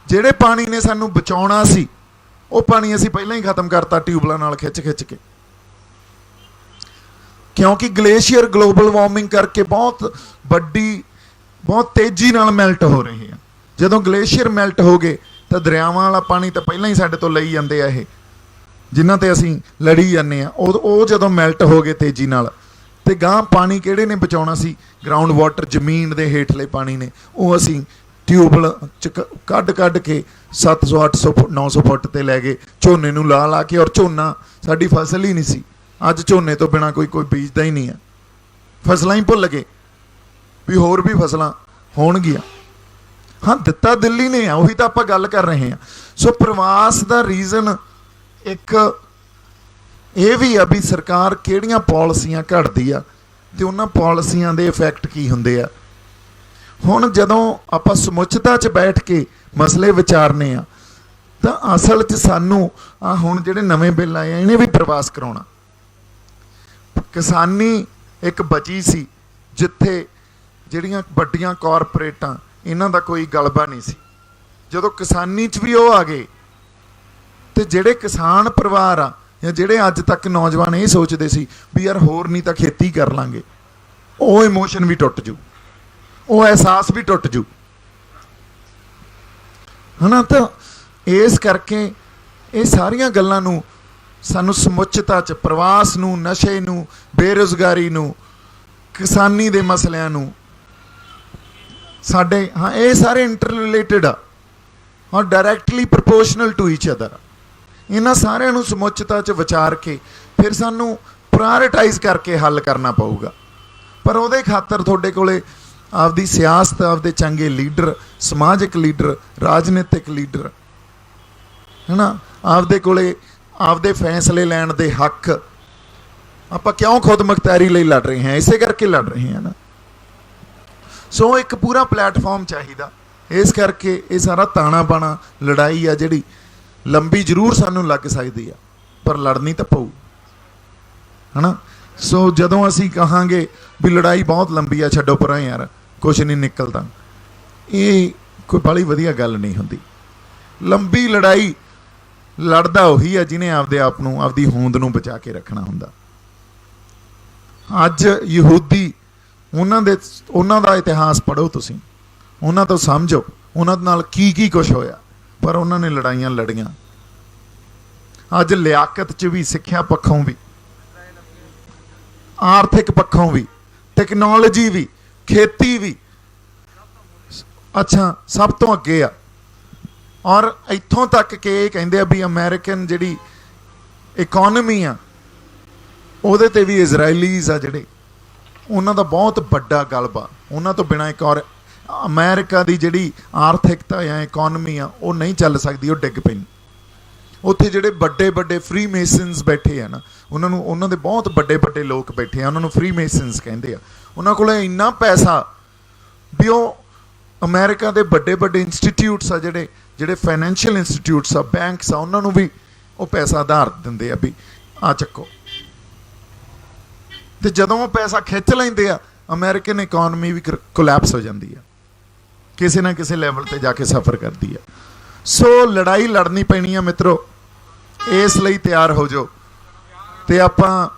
जिहड़े पानी ने सानूं बचाउणा सी, ਉਹ ਪਾਣੀ ਅਸੀਂ ਪਹਿਲਾਂ ਹੀ ਖਤਮ ਕਰਤਾ ਟਿਊਬਲਾਂ ਨਾਲ ਖਿੱਚ ਖਿੱਚ ਕੇ, ਕਿਉਂਕਿ ਗਲੇਸ਼ੀਅਰ ਗਲੋਬਲ ਵਾਰਮਿੰਗ ਕਰਕੇ ਬਹੁਤ ਤੇਜ਼ੀ ਨਾਲ ਮੈਲਟ ਹੋ ਰਹੇ ਆ। ਜਦੋਂ ਗਲੇਸ਼ੀਅਰ ਮੈਲਟ ਹੋ ਗਏ ਤਾਂ ਦਰਿਆਵਾਂ ਵਾਲਾ ਪਾਣੀ ਤਾਂ ਪਹਿਲਾਂ ਹੀ ਸਾਡੇ ਤੋਂ ਲਈ ਜਾਂਦੇ ਆ, ਇਹ ਜਿਨ੍ਹਾਂ ਤੇ ਅਸੀਂ ਲੜੀ ਜਾਂਦੇ ਆ, ਉਹ ਜਦੋਂ ਮੈਲਟ ਹੋ ਗਏ ਤੇਜ਼ੀ ਨਾਲ, ਤੇ ਗਾਂ ਪਾਣੀ ਕਿਹੜੇ ਨੇ ਬਚਾਉਣਾ ਸੀ? ਗਰਾਊਂਡ ਵਾਟਰ, ਜ਼ਮੀਨ ਦੇ ਹੇਠਲੇ ਪਾਣੀ ਨੇ, ਉਹ ਅਸੀਂ ਟਿਊਬਲ ਚ ਕੱਢ ਕੇ 700 800 900 ਫੁੱਟ ਤੇ ਲੈ ਗਏ, ਝੋਨੇ ਨੂੰ ਲਾ ਕੇ। ਔਰ ਝੋਨਾ ਸਾਡੀ ਫਸਲ ਹੀ ਨਹੀਂ ਸੀ। ਅੱਜ ਝੋਨੇ ਤੋਂ ਬਿਨਾਂ ਕੋਈ ਬੀਜਦਾ ਹੀ ਨਹੀਂ ਆ, ਫਸਲਾਂ ਹੀ ਭੁੱਲ ਗਏ ਵੀ ਹੋਰ ਵੀ ਫਸਲਾਂ ਹੋਣਗੀਆਂ। ਹਾਂ, ਦਿੱਤਾ ਦਿੱਲੀ ਨੇ ਆ, ਉਹੀ ਤਾਂ ਆਪਾਂ ਗੱਲ ਕਰ ਰਹੇ ਹਾਂ। ਸੋ ਪ੍ਰਵਾਸ ਦਾ ਰੀਜ਼ਨ ਇੱਕ ਇਹ ਵੀ ਆ ਵੀ ਸਰਕਾਰ ਕਿਹੜੀਆਂ ਪਾਲਿਸੀਆਂ ਘੜਦੀ ਆ ਤੇ ਉਹਨਾਂ ਪਾਲਿਸੀਆਂ ਦੇ ਇਫੈਕਟ ਕੀ ਹੁੰਦੇ ਆ। ਹੁਣ ਜਦੋਂ ਆਪਾਂ ਸਮੁੱਚਤਾ 'ਚ ਬੈਠ ਕੇ ਮਸਲੇ ਵਿਚਾਰਨੇ ਆ ਤਾਂ ਅਸਲ 'ਚ ਸਾਨੂੰ ਆ ਹੁਣ ਜਿਹੜੇ ਨਵੇਂ ਬਿੱਲ ਆਏ ਆ ਇਹਨੇ ਵੀ ਪ੍ਰਵਾਸ ਕਰਾਉਣਾ। ਕਿਸਾਨੀ ਇੱਕ ਬਚੀ ਸੀ ਜਿੱਥੇ ਜਿਹੜੀਆਂ ਵੱਡੀਆਂ ਕਾਰਪੋਰੇਟਾਂ ਇਹਨਾਂ ਦਾ ਕੋਈ ਗਲਬਾ ਨਹੀਂ ਸੀ। ਜਦੋਂ ਕਿਸਾਨੀ 'ਚ ਵੀ ਉਹ ਆ ਗਏ ਤੇ ਜਿਹੜੇ ਕਿਸਾਨ ਪਰਿਵਾਰ ਆ ਜਾਂ ਜਿਹੜੇ ਅੱਜ ਤੱਕ ਨੌਜਵਾਨ ਇਹ ਸੋਚਦੇ ਸੀ ਵੀ ਯਾਰ ਹੋਰ ਨਹੀਂ ਤਾਂ ਖੇਤੀ ਕਰ ਲਾਂਗੇ, ਉਹ ਇਮੋਸ਼ਨ ਵੀ ਟੁੱਟ ਜੂ, ਉਹ ਅਹਿਸਾਸ ਵੀ ਟੁੱਟ ਜੂ, ਹਨਾ। ਤਾਂ ਇਸ ਕਰਕੇ ਇਹ ਸਾਰੀਆਂ ਗੱਲਾਂ ਨੂੰ ਸਾਨੂੰ ਸਮੁੱਚਤਾ 'ਚ ਪ੍ਰਵਾਸ ਨੂੰ, ਨਸ਼ੇ ਨੂੰ, ਬੇਰੁਜ਼ਗਾਰੀ ਨੂੰ, ਕਿਸਾਨੀ ਦੇ ਮਸਲਿਆਂ ਨੂੰ ਸਾਡੇ ਇਹ ਸਾਰੇ ਇੰਟਰ ਰਿਲੇਟਡ ਆ ਔਰ ਡਾਇਰੈਕਟਲੀ ਪ੍ਰਪੋਰਸ਼ਨਲ ਟੂ ਈਚ ਅਦਰ। ਇਹਨਾਂ ਸਾਰਿਆਂ ਨੂੰ ਸਮੁੱਚਤਾ 'ਚ ਵਿਚਾਰ ਕੇ ਫਿਰ ਸਾਨੂੰ ਪ੍ਰਾਇਰਟਾਈਜ਼ ਕਰਕੇ ਹੱਲ ਕਰਨਾ ਪਊਗਾ। ਪਰ ਉਹਦੇ ਖਾਤਰ ਤੁਹਾਡੇ ਕੋਲੇ ਆਪਦੀ ਸਿਆਸਤ, ਆਪਦੇ ਚੰਗੇ ਲੀਡਰ, ਸਮਾਜਿਕ ਲੀਡਰ, ਰਾਜਨੀਤਿਕ ਲੀਡਰ, ਹੈ ਨਾ, ਆਪਦੇ ਕੋਲੇ ਆਪਦੇ ਫੈਸਲੇ ਲੈਣ ਦੇ ਹੱਕ। ਆਪਾਂ ਕਿਉਂ ਖੁਦ ਮੁਖਤਿਆਰੀ ਲਈ ਲੜ ਰਹੇ ਹਾਂ? ਇਸੇ ਕਰਕੇ ਲੜ ਰਹੇ ਹਾਂ ਨਾ। ਸੋ ਇੱਕ ਪੂਰਾ ਪਲੇਟਫਾਰਮ ਚਾਹੀਦਾ। ਇਸ ਕਰਕੇ ਇਹ ਸਾਰਾ ਤਾਣਾ ਬਾਣਾ ਲੜਾਈ ਆ ਜਿਹੜੀ ਲੰਬੀ ਜ਼ਰੂਰ ਸਾਨੂੰ ਲੱਗ ਸਕਦੀ ਆ, ਪਰ ਲੜਨੀ ਤਾਂ ਪਊ, ਹੈ ਨਾ। ਸੋ ਜਦੋਂ ਅਸੀਂ ਕਹਾਂਗੇ ਵੀ ਲੜਾਈ ਬਹੁਤ ਲੰਬੀ ਆ, ਛੱਡੋ ਪਰਾਂ ਯਾਰ, ਕੁਛ ਨਹੀਂ ਨਿਕਲਦਾ, ਇਹ ਕੋਈ ਬੜੀ ਵਧੀਆ ਗੱਲ ਨਹੀਂ ਹੁੰਦੀ। ਲੰਬੀ ਲੜਾਈ ਲੜਦਾ ਉਹੀ ਆ ਜਿਹਨੇ ਆਪਦੇ ਆਪ ਨੂੰ, ਆਪਦੀ ਹੋਂਦ ਨੂੰ ਬਚਾ ਕੇ ਰੱਖਣਾ ਹੁੰਦਾ। ਅੱਜ ਯਹੂਦੀ, ਉਹਨਾਂ ਦਾ ਇਤਿਹਾਸ ਪੜ੍ਹੋ ਤੁਸੀਂ, ਉਹਨਾਂ ਤੋਂ ਸਮਝੋ ਉਹਨਾਂ ਨਾਲ ਕੀ ਕੁਛ ਹੋਇਆ, ਪਰ ਉਹਨਾਂ ਨੇ ਲੜਾਈਆਂ ਲੜੀਆਂ। ਅੱਜ ਲਿਆਕਤ 'ਚ ਵੀ, ਸਿੱਖਿਆ ਪੱਖੋਂ ਵੀ, ਆਰਥਿਕ ਪੱਖੋਂ ਵੀ, ਟੈਕਨੋਲੋਜੀ ਵੀ, ਖੇਤੀ ਵੀ, ਅੱਛਾ ਸਭ ਤੋਂ ਅੱਗੇ ਆ। ਔਰ ਇੱਥੋਂ ਤੱਕ ਕਿ ਇਹ ਕਹਿੰਦੇ ਆ ਵੀ ਅਮਰੀਕਨ ਜਿਹੜੀ ਇਕੋਨਮੀ ਆ ਉਹਦੇ ਤੇ ਵੀ ਇਜ਼ਰਾਈਲੀਜ਼ ਆ ਜਿਹੜੇ, ਉਹਨਾਂ ਦਾ ਬਹੁਤ ਵੱਡਾ ਗਲਬਾ। ਉਹਨਾਂ ਤੋਂ ਬਿਨਾਂ ਇੱਕ ਔਰ ਅਮਰੀਕਾ ਦੀ ਜਿਹੜੀ ਆਰਥਿਕਤਾ ਜਾਂ ਇਕੋਨਮੀ ਆ ਉਹ ਨਹੀਂ ਚੱਲ ਸਕਦੀ, ਉਹ ਡਿੱਗ ਪੈਣੀ। ਉੱਥੇ ਜਿਹੜੇ ਵੱਡੇ ਵੱਡੇ ਫ੍ਰੀ ਮੇਸਨਸ ਬੈਠੇ ਆ ਨਾ, ਉਹਨਾਂ ਦੇ ਬਹੁਤ ਵੱਡੇ ਲੋਕ ਬੈਠੇ ਆ, ਉਹਨਾਂ ਨੂੰ ਫ੍ਰੀ ਮੇਸਨਸ ਕਹਿੰਦੇ ਆ। ਉਹਨਾਂ ਕੋਲ ਇੰਨਾ ਪੈਸਾ ਵੀ ਉਹ ਅਮਰੀਕਾ ਦੇ ਵੱਡੇ ਇੰਸਟੀਟਿਊਟਸ ਆ, ਜਿਹੜੇ ਫਾਈਨੈਂਸ਼ੀਅਲ ਇੰਸਟੀਟਿਊਟਸ ਆ, ਬੈਂਕਸ ਆ, ਉਹਨਾਂ ਨੂੰ ਵੀ ਉਹ ਪੈਸਾ ਉਧਾਰ ਦਿੰਦੇ ਆ ਵੀ ਆ ਚੱਕੋ। ਤੇ ਜਦੋਂ ਉਹ ਪੈਸਾ ਖਿੱਚ ਲੈਂਦੇ ਆ, ਅਮਰੀਕਨ ਇਕੋਨਮੀ ਵੀ ਕੋਲੈਪਸ ਹੋ ਜਾਂਦੀ ਆ, ਕਿਸੇ ਨਾ ਕਿਸੇ ਲੈਵਲ ਤੇ ਜਾ ਕੇ ਸਫਰ ਕਰਦੀ ਆ। ਸੋ ਲੜਾਈ ਲੜਨੀ ਪੈਣੀ ਆ ਮਿੱਤਰੋ, ਇਸ ਲਈ ਤਿਆਰ ਹੋ ਜਾਓ। ਤੇ ਆਪਾਂ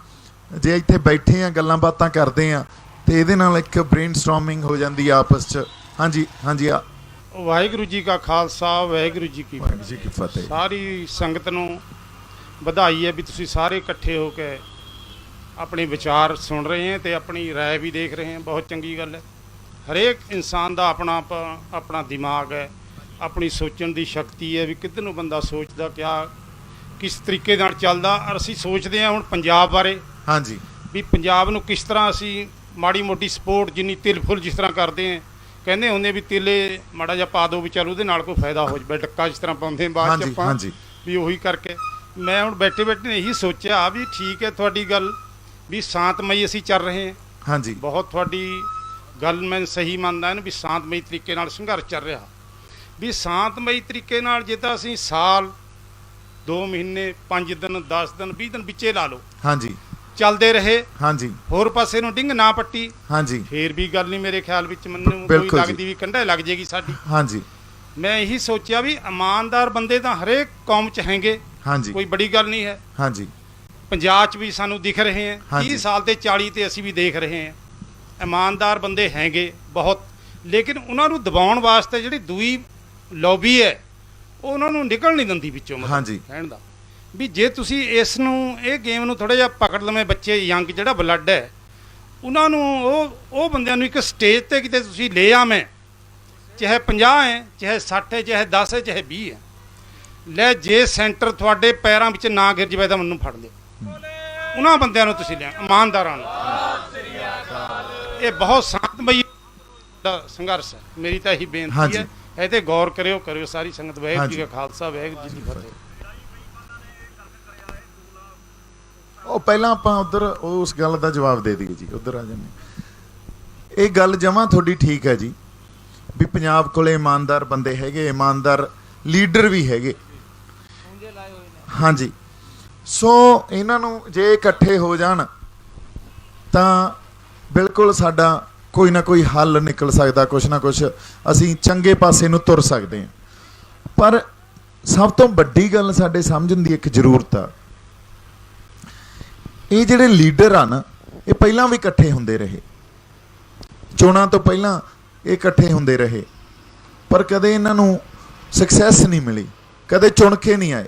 ਜੇ ਇੱਥੇ ਬੈਠੇ ਆ, ਗੱਲਾਂ ਬਾਤਾਂ ਕਰਦੇ ਆ, ਤੇ ਇਹਦੇ ਨਾਲ ਇੱਕ ਬ੍ਰੇਨਸਟਾਰਮਿੰਗ ਹੋ ਜਾਂਦੀ ਆ ਆਪਸ 'ਚ। ਹਾਂਜੀ ਆ ਵਾਹਿਗੁਰੂ ਜੀ ਕਾ ਖਾਲਸਾ, ਵਾਹਿਗੁਰੂ ਜੀ ਕੀ ਫਤਿਹ। ਸਾਰੀ ਸੰਗਤ ਨੂੰ ਵਧਾਈ ਹੈ ਵੀ ਤੁਸੀਂ ਸਾਰੇ ਇਕੱਠੇ ਹੋ ਕੇ ਆਪਣੇ ਵਿਚਾਰ ਸੁਣ ਰਹੇ ਹੈ ਤੇ ਆਪਣੀ ਰਾਏ ਵੀ ਦੇਖ ਰਹੇ ਹੈ। ਬਹੁਤ ਚੰਗੀ ਗੱਲ ਹੈ। ਹਰੇਕ ਇਨਸਾਨ ਦਾ ਆਪਣਾ ਦਿਮਾਗ ਹੈ, ਆਪਣੀ ਸੋਚਣ ਦੀ ਸ਼ਕਤੀ ਹੈ ਵੀ ਕਿੱਧਰ ਨੂੰ ਬੰਦਾ ਸੋਚਦਾ, ਕਿਸ ਤਰੀਕੇ ਨਾਲ ਚੱਲਦਾ। ਔਰ ਅਸੀਂ ਸੋਚਦੇ ਹਾਂ ਹੁਣ ਪੰਜਾਬ ਬਾਰੇ, ਹਾਂਜੀ, ਵੀ ਪੰਜਾਬ ਨੂੰ ਕਿਸ ਤਰ੍ਹਾਂ ਅਸੀਂ ਮਾੜੀ ਮੋਟੀ ਸਪੋਰਟ, ਜਿੰਨੀ ਤਿਲ ਫੁੱਲ ਜਿਸ ਤਰ੍ਹਾਂ ਕਰਦੇ ਹਾਂ, ਕਹਿੰਦੇ ਹੁੰਦੇ ਵੀ ਤੇਲੇ ਮਾੜਾ ਜਿਹਾ ਪਾ ਦਿਓ ਵੀ ਚੱਲ ਉਹਦੇ ਨਾਲ ਕੋਈ ਫਾਇਦਾ ਹੋ ਜਾਵੇ, ਡੱਕਾ ਜਿਸ ਤਰ੍ਹਾਂ ਪਾਉਂਦੇ ਬਾਅਦ 'ਚ ਆਪਾਂ, ਵੀ ਉਹੀ ਕਰਕੇ ਮੈਂ ਹੁਣ ਬੈਠੇ ਨੇ ਇਹੀ ਸੋਚਿਆ ਵੀ ਠੀਕ ਹੈ ਤੁਹਾਡੀ ਗੱਲ ਵੀ ਸ਼ਾਂਤਮਈ ਅਸੀਂ ਚੱਲ ਰਹੇ ਹਾਂ। ਹਾਂਜੀ, ਬਹੁਤ ਤੁਹਾਡੀ ਗੱਲ ਮੈਂ ਸਹੀ ਮੰਨਦਾ ਨਾ ਵੀ ਸ਼ਾਂਤਮਈ ਤਰੀਕੇ ਨਾਲ ਸੰਘਰਸ਼ ਚੱਲ ਰਿਹਾ, ਵੀ ਸ਼ਾਂਤਮਈ ਤਰੀਕੇ ਨਾਲ ਜੇ ਤਾਂ ਅਸੀਂ ਸਾਲ 2 ਮਹੀਨੇ 5 ਦਿਨ 10 ਦਿਨ 20 ਦਿਨ ਵਿੱਚੇ ਲਾ ਲਓ, ਹਾਂਜੀ, ਚੱਲਦੇ ਰਹੇ, ਹਾਂਜੀ, ਹੋਰ ਪਾਸੇ ਨੂੰ ਡਿੰਗ ਨਾ ਪੱਟੀ, ਹਾਂਜੀ, ਫੇਰ ਵੀ ਗੱਲ ਨਹੀਂ ਮੇਰੇ ਖਿਆਲ ਵਿੱਚ ਮੈਨੂੰ ਕੋਈ ਲੱਗਦੀ ਵੀ ਕੰਢਾ ਲੱਗ ਜੇਗੀ ਸਾਡੀ। ਹਾਂਜੀ, ਮੈਂ ਇਹੀ ਸੋਚਿਆ ਵੀ ਇਮਾਨਦਾਰ ਬੰਦੇ ਤਾਂ ਹਰੇਕ ਕੌਮ 'ਚ ਹੈਗੇ, ਹਾਂਜੀ ਕੋਈ ਬੜੀ ਗੱਲ ਨਹੀਂ ਹੈ। ਹਾਂਜੀ ਪੰਜਾਬ 'ਚ ਵੀ ਸਾਨੂੰ ਦਿਖ ਰਹੇ ਹੈ, ਹਾਂਜੀ। 30 ਸਾਲ ਤੇ 40 ਤੇ ਅਸੀਂ ਵੀ ਦੇਖ ਰਹੇ ਹਾਂ ਇਮਾਨਦਾਰ ਬੰਦੇ ਹੈਗੇ ਬਹੁਤ, ਲੇਕਿਨ ਉਹਨਾਂ ਨੂੰ ਦਬਾਉਣ ਵਾਸਤੇ ਜਿਹੜੀ ਦੂਈ ਲੌਬੀ ਹੈ ਉਹ ਉਹਨਾਂ ਨੂੰ ਨਿਕਲ ਨਹੀਂ ਦਿੰਦੀ ਵਿੱਚੋਂ। ਹਾਂਜੀ। ਕਹਿਣ ਦਾ ਵੀ ਜੇ ਤੁਸੀਂ ਇਸ ਨੂੰ ਇਹ ਗੇਮ ਨੂੰ ਥੋੜਾ ਜਿਹਾ ਪਕੜ ਲਵੇਂ, ਬੱਚੇ ਯੰਗ ਜਿਹੜਾ ਬਲੱਡ ਹੈ ਉਹਨਾਂ ਨੂੰ ਉਹ ਬੰਦਿਆਂ ਨੂੰ ਇੱਕ ਸਟੇਜ ਤੇ ਕਿਤੇ ਤੁਸੀਂ ਲੈ ਆਵੇਂ, ਚਾਹੇ 50 ਹੈ, ਚਾਹੇ 60 ਹੈ, ਚਾਹੇ 10 ਹੈ, ਚਾਹੇ 20 ਹੈ, ਲੈ ਜੇ ਸੈਂਟਰ ਤੁਹਾਡੇ ਪੈਰਾਂ ਵਿੱਚ ਨਾ ਗਿਰ ਜਾਵੇ ਤਾਂ ਮੈਨੂੰ ਫੜ ਲਿਓ। ਉਹਨਾਂ ਬੰਦਿਆਂ ਨੂੰ ਤੁਸੀਂ ਲਿਆ, ਇਮਾਨਦਾਰਾਂ ਨੂੰ। ਇਹ ਬਹੁਤ ਸ਼ਾਂਤਮਈ ਦਾ ਸੰਘਰਸ਼ ਹੈ। ਮੇਰੀ ਤਾਂ ਇਹੀ ਬੇਨਤੀ ਹਾਂਜੀ। ਹੈ, ਇਹ ਤੇ ਗੌਰ ਕਰਿਓ ਸਾਰੀ ਸੰਗਤ। ਵਾਹਿਗੁਰੂ ਜੀ ਹਾਂਜੀ। ਕਾ ਖਾਲਸਾ, ਵਾਹਿਗੁਰੂ ਜੀ ਕੀ ਫਤਿਹ। ਉਹ ਪਹਿਲਾਂ ਆਪਾਂ ਉਧਰ ਉਸ ਗੱਲ ਦਾ ਜਵਾਬ ਦੇ ਦਈਏ ਜੀ, ਉਧਰ ਆ ਜਾਂਦੇ। ਇਹ ਗੱਲ ਜਮਾਂ ਤੁਹਾਡੀ ਠੀਕ ਹੈ ਜੀ ਵੀ ਪੰਜਾਬ ਕੋਲੇ ਇਮਾਨਦਾਰ ਬੰਦੇ ਹੈਗੇ, ਇਮਾਨਦਾਰ ਲੀਡਰ ਵੀ ਹੈਗੇ। ਹਾਂਜੀ, ਸੋ ਇਹਨਾਂ ਨੂੰ ਜੇ ਇਕੱਠੇ ਹੋ ਜਾਣ ਤਾਂ ਬਿਲਕੁਲ ਸਾਡਾ ਕੋਈ ਨਾ ਕੋਈ ਹੱਲ ਨਿਕਲ ਸਕਦਾ, ਕੁਛ ਨਾ ਕੁਛ ਅਸੀਂ ਚੰਗੇ ਪਾਸੇ ਨੂੰ ਤੁਰ ਸਕਦੇ ਹਾਂ। ਪਰ ਸਭ ਤੋਂ ਵੱਡੀ ਗੱਲ ਸਾਡੇ ਸਮਝਣ ਦੀ ਇੱਕ ਜ਼ਰੂਰਤ ਆ, ਇਹ ਜਿਹੜੇ ਲੀਡਰ ਆ ਨਾ ਇਹ ਪਹਿਲਾਂ ਵੀ ਇਕੱਠੇ ਹੁੰਦੇ ਰਹੇ, ਚੋਣਾਂ ਤੋਂ ਪਹਿਲਾਂ ਇਹ ਇਕੱਠੇ ਹੁੰਦੇ ਰਹੇ, ਪਰ ਕਦੇ ਇਹਨਾਂ ਨੂੰ ਸਕਸੈਸ ਨਹੀਂ ਮਿਲੀ, ਕਦੇ ਚੁਣ ਕੇ ਨਹੀਂ ਆਏ।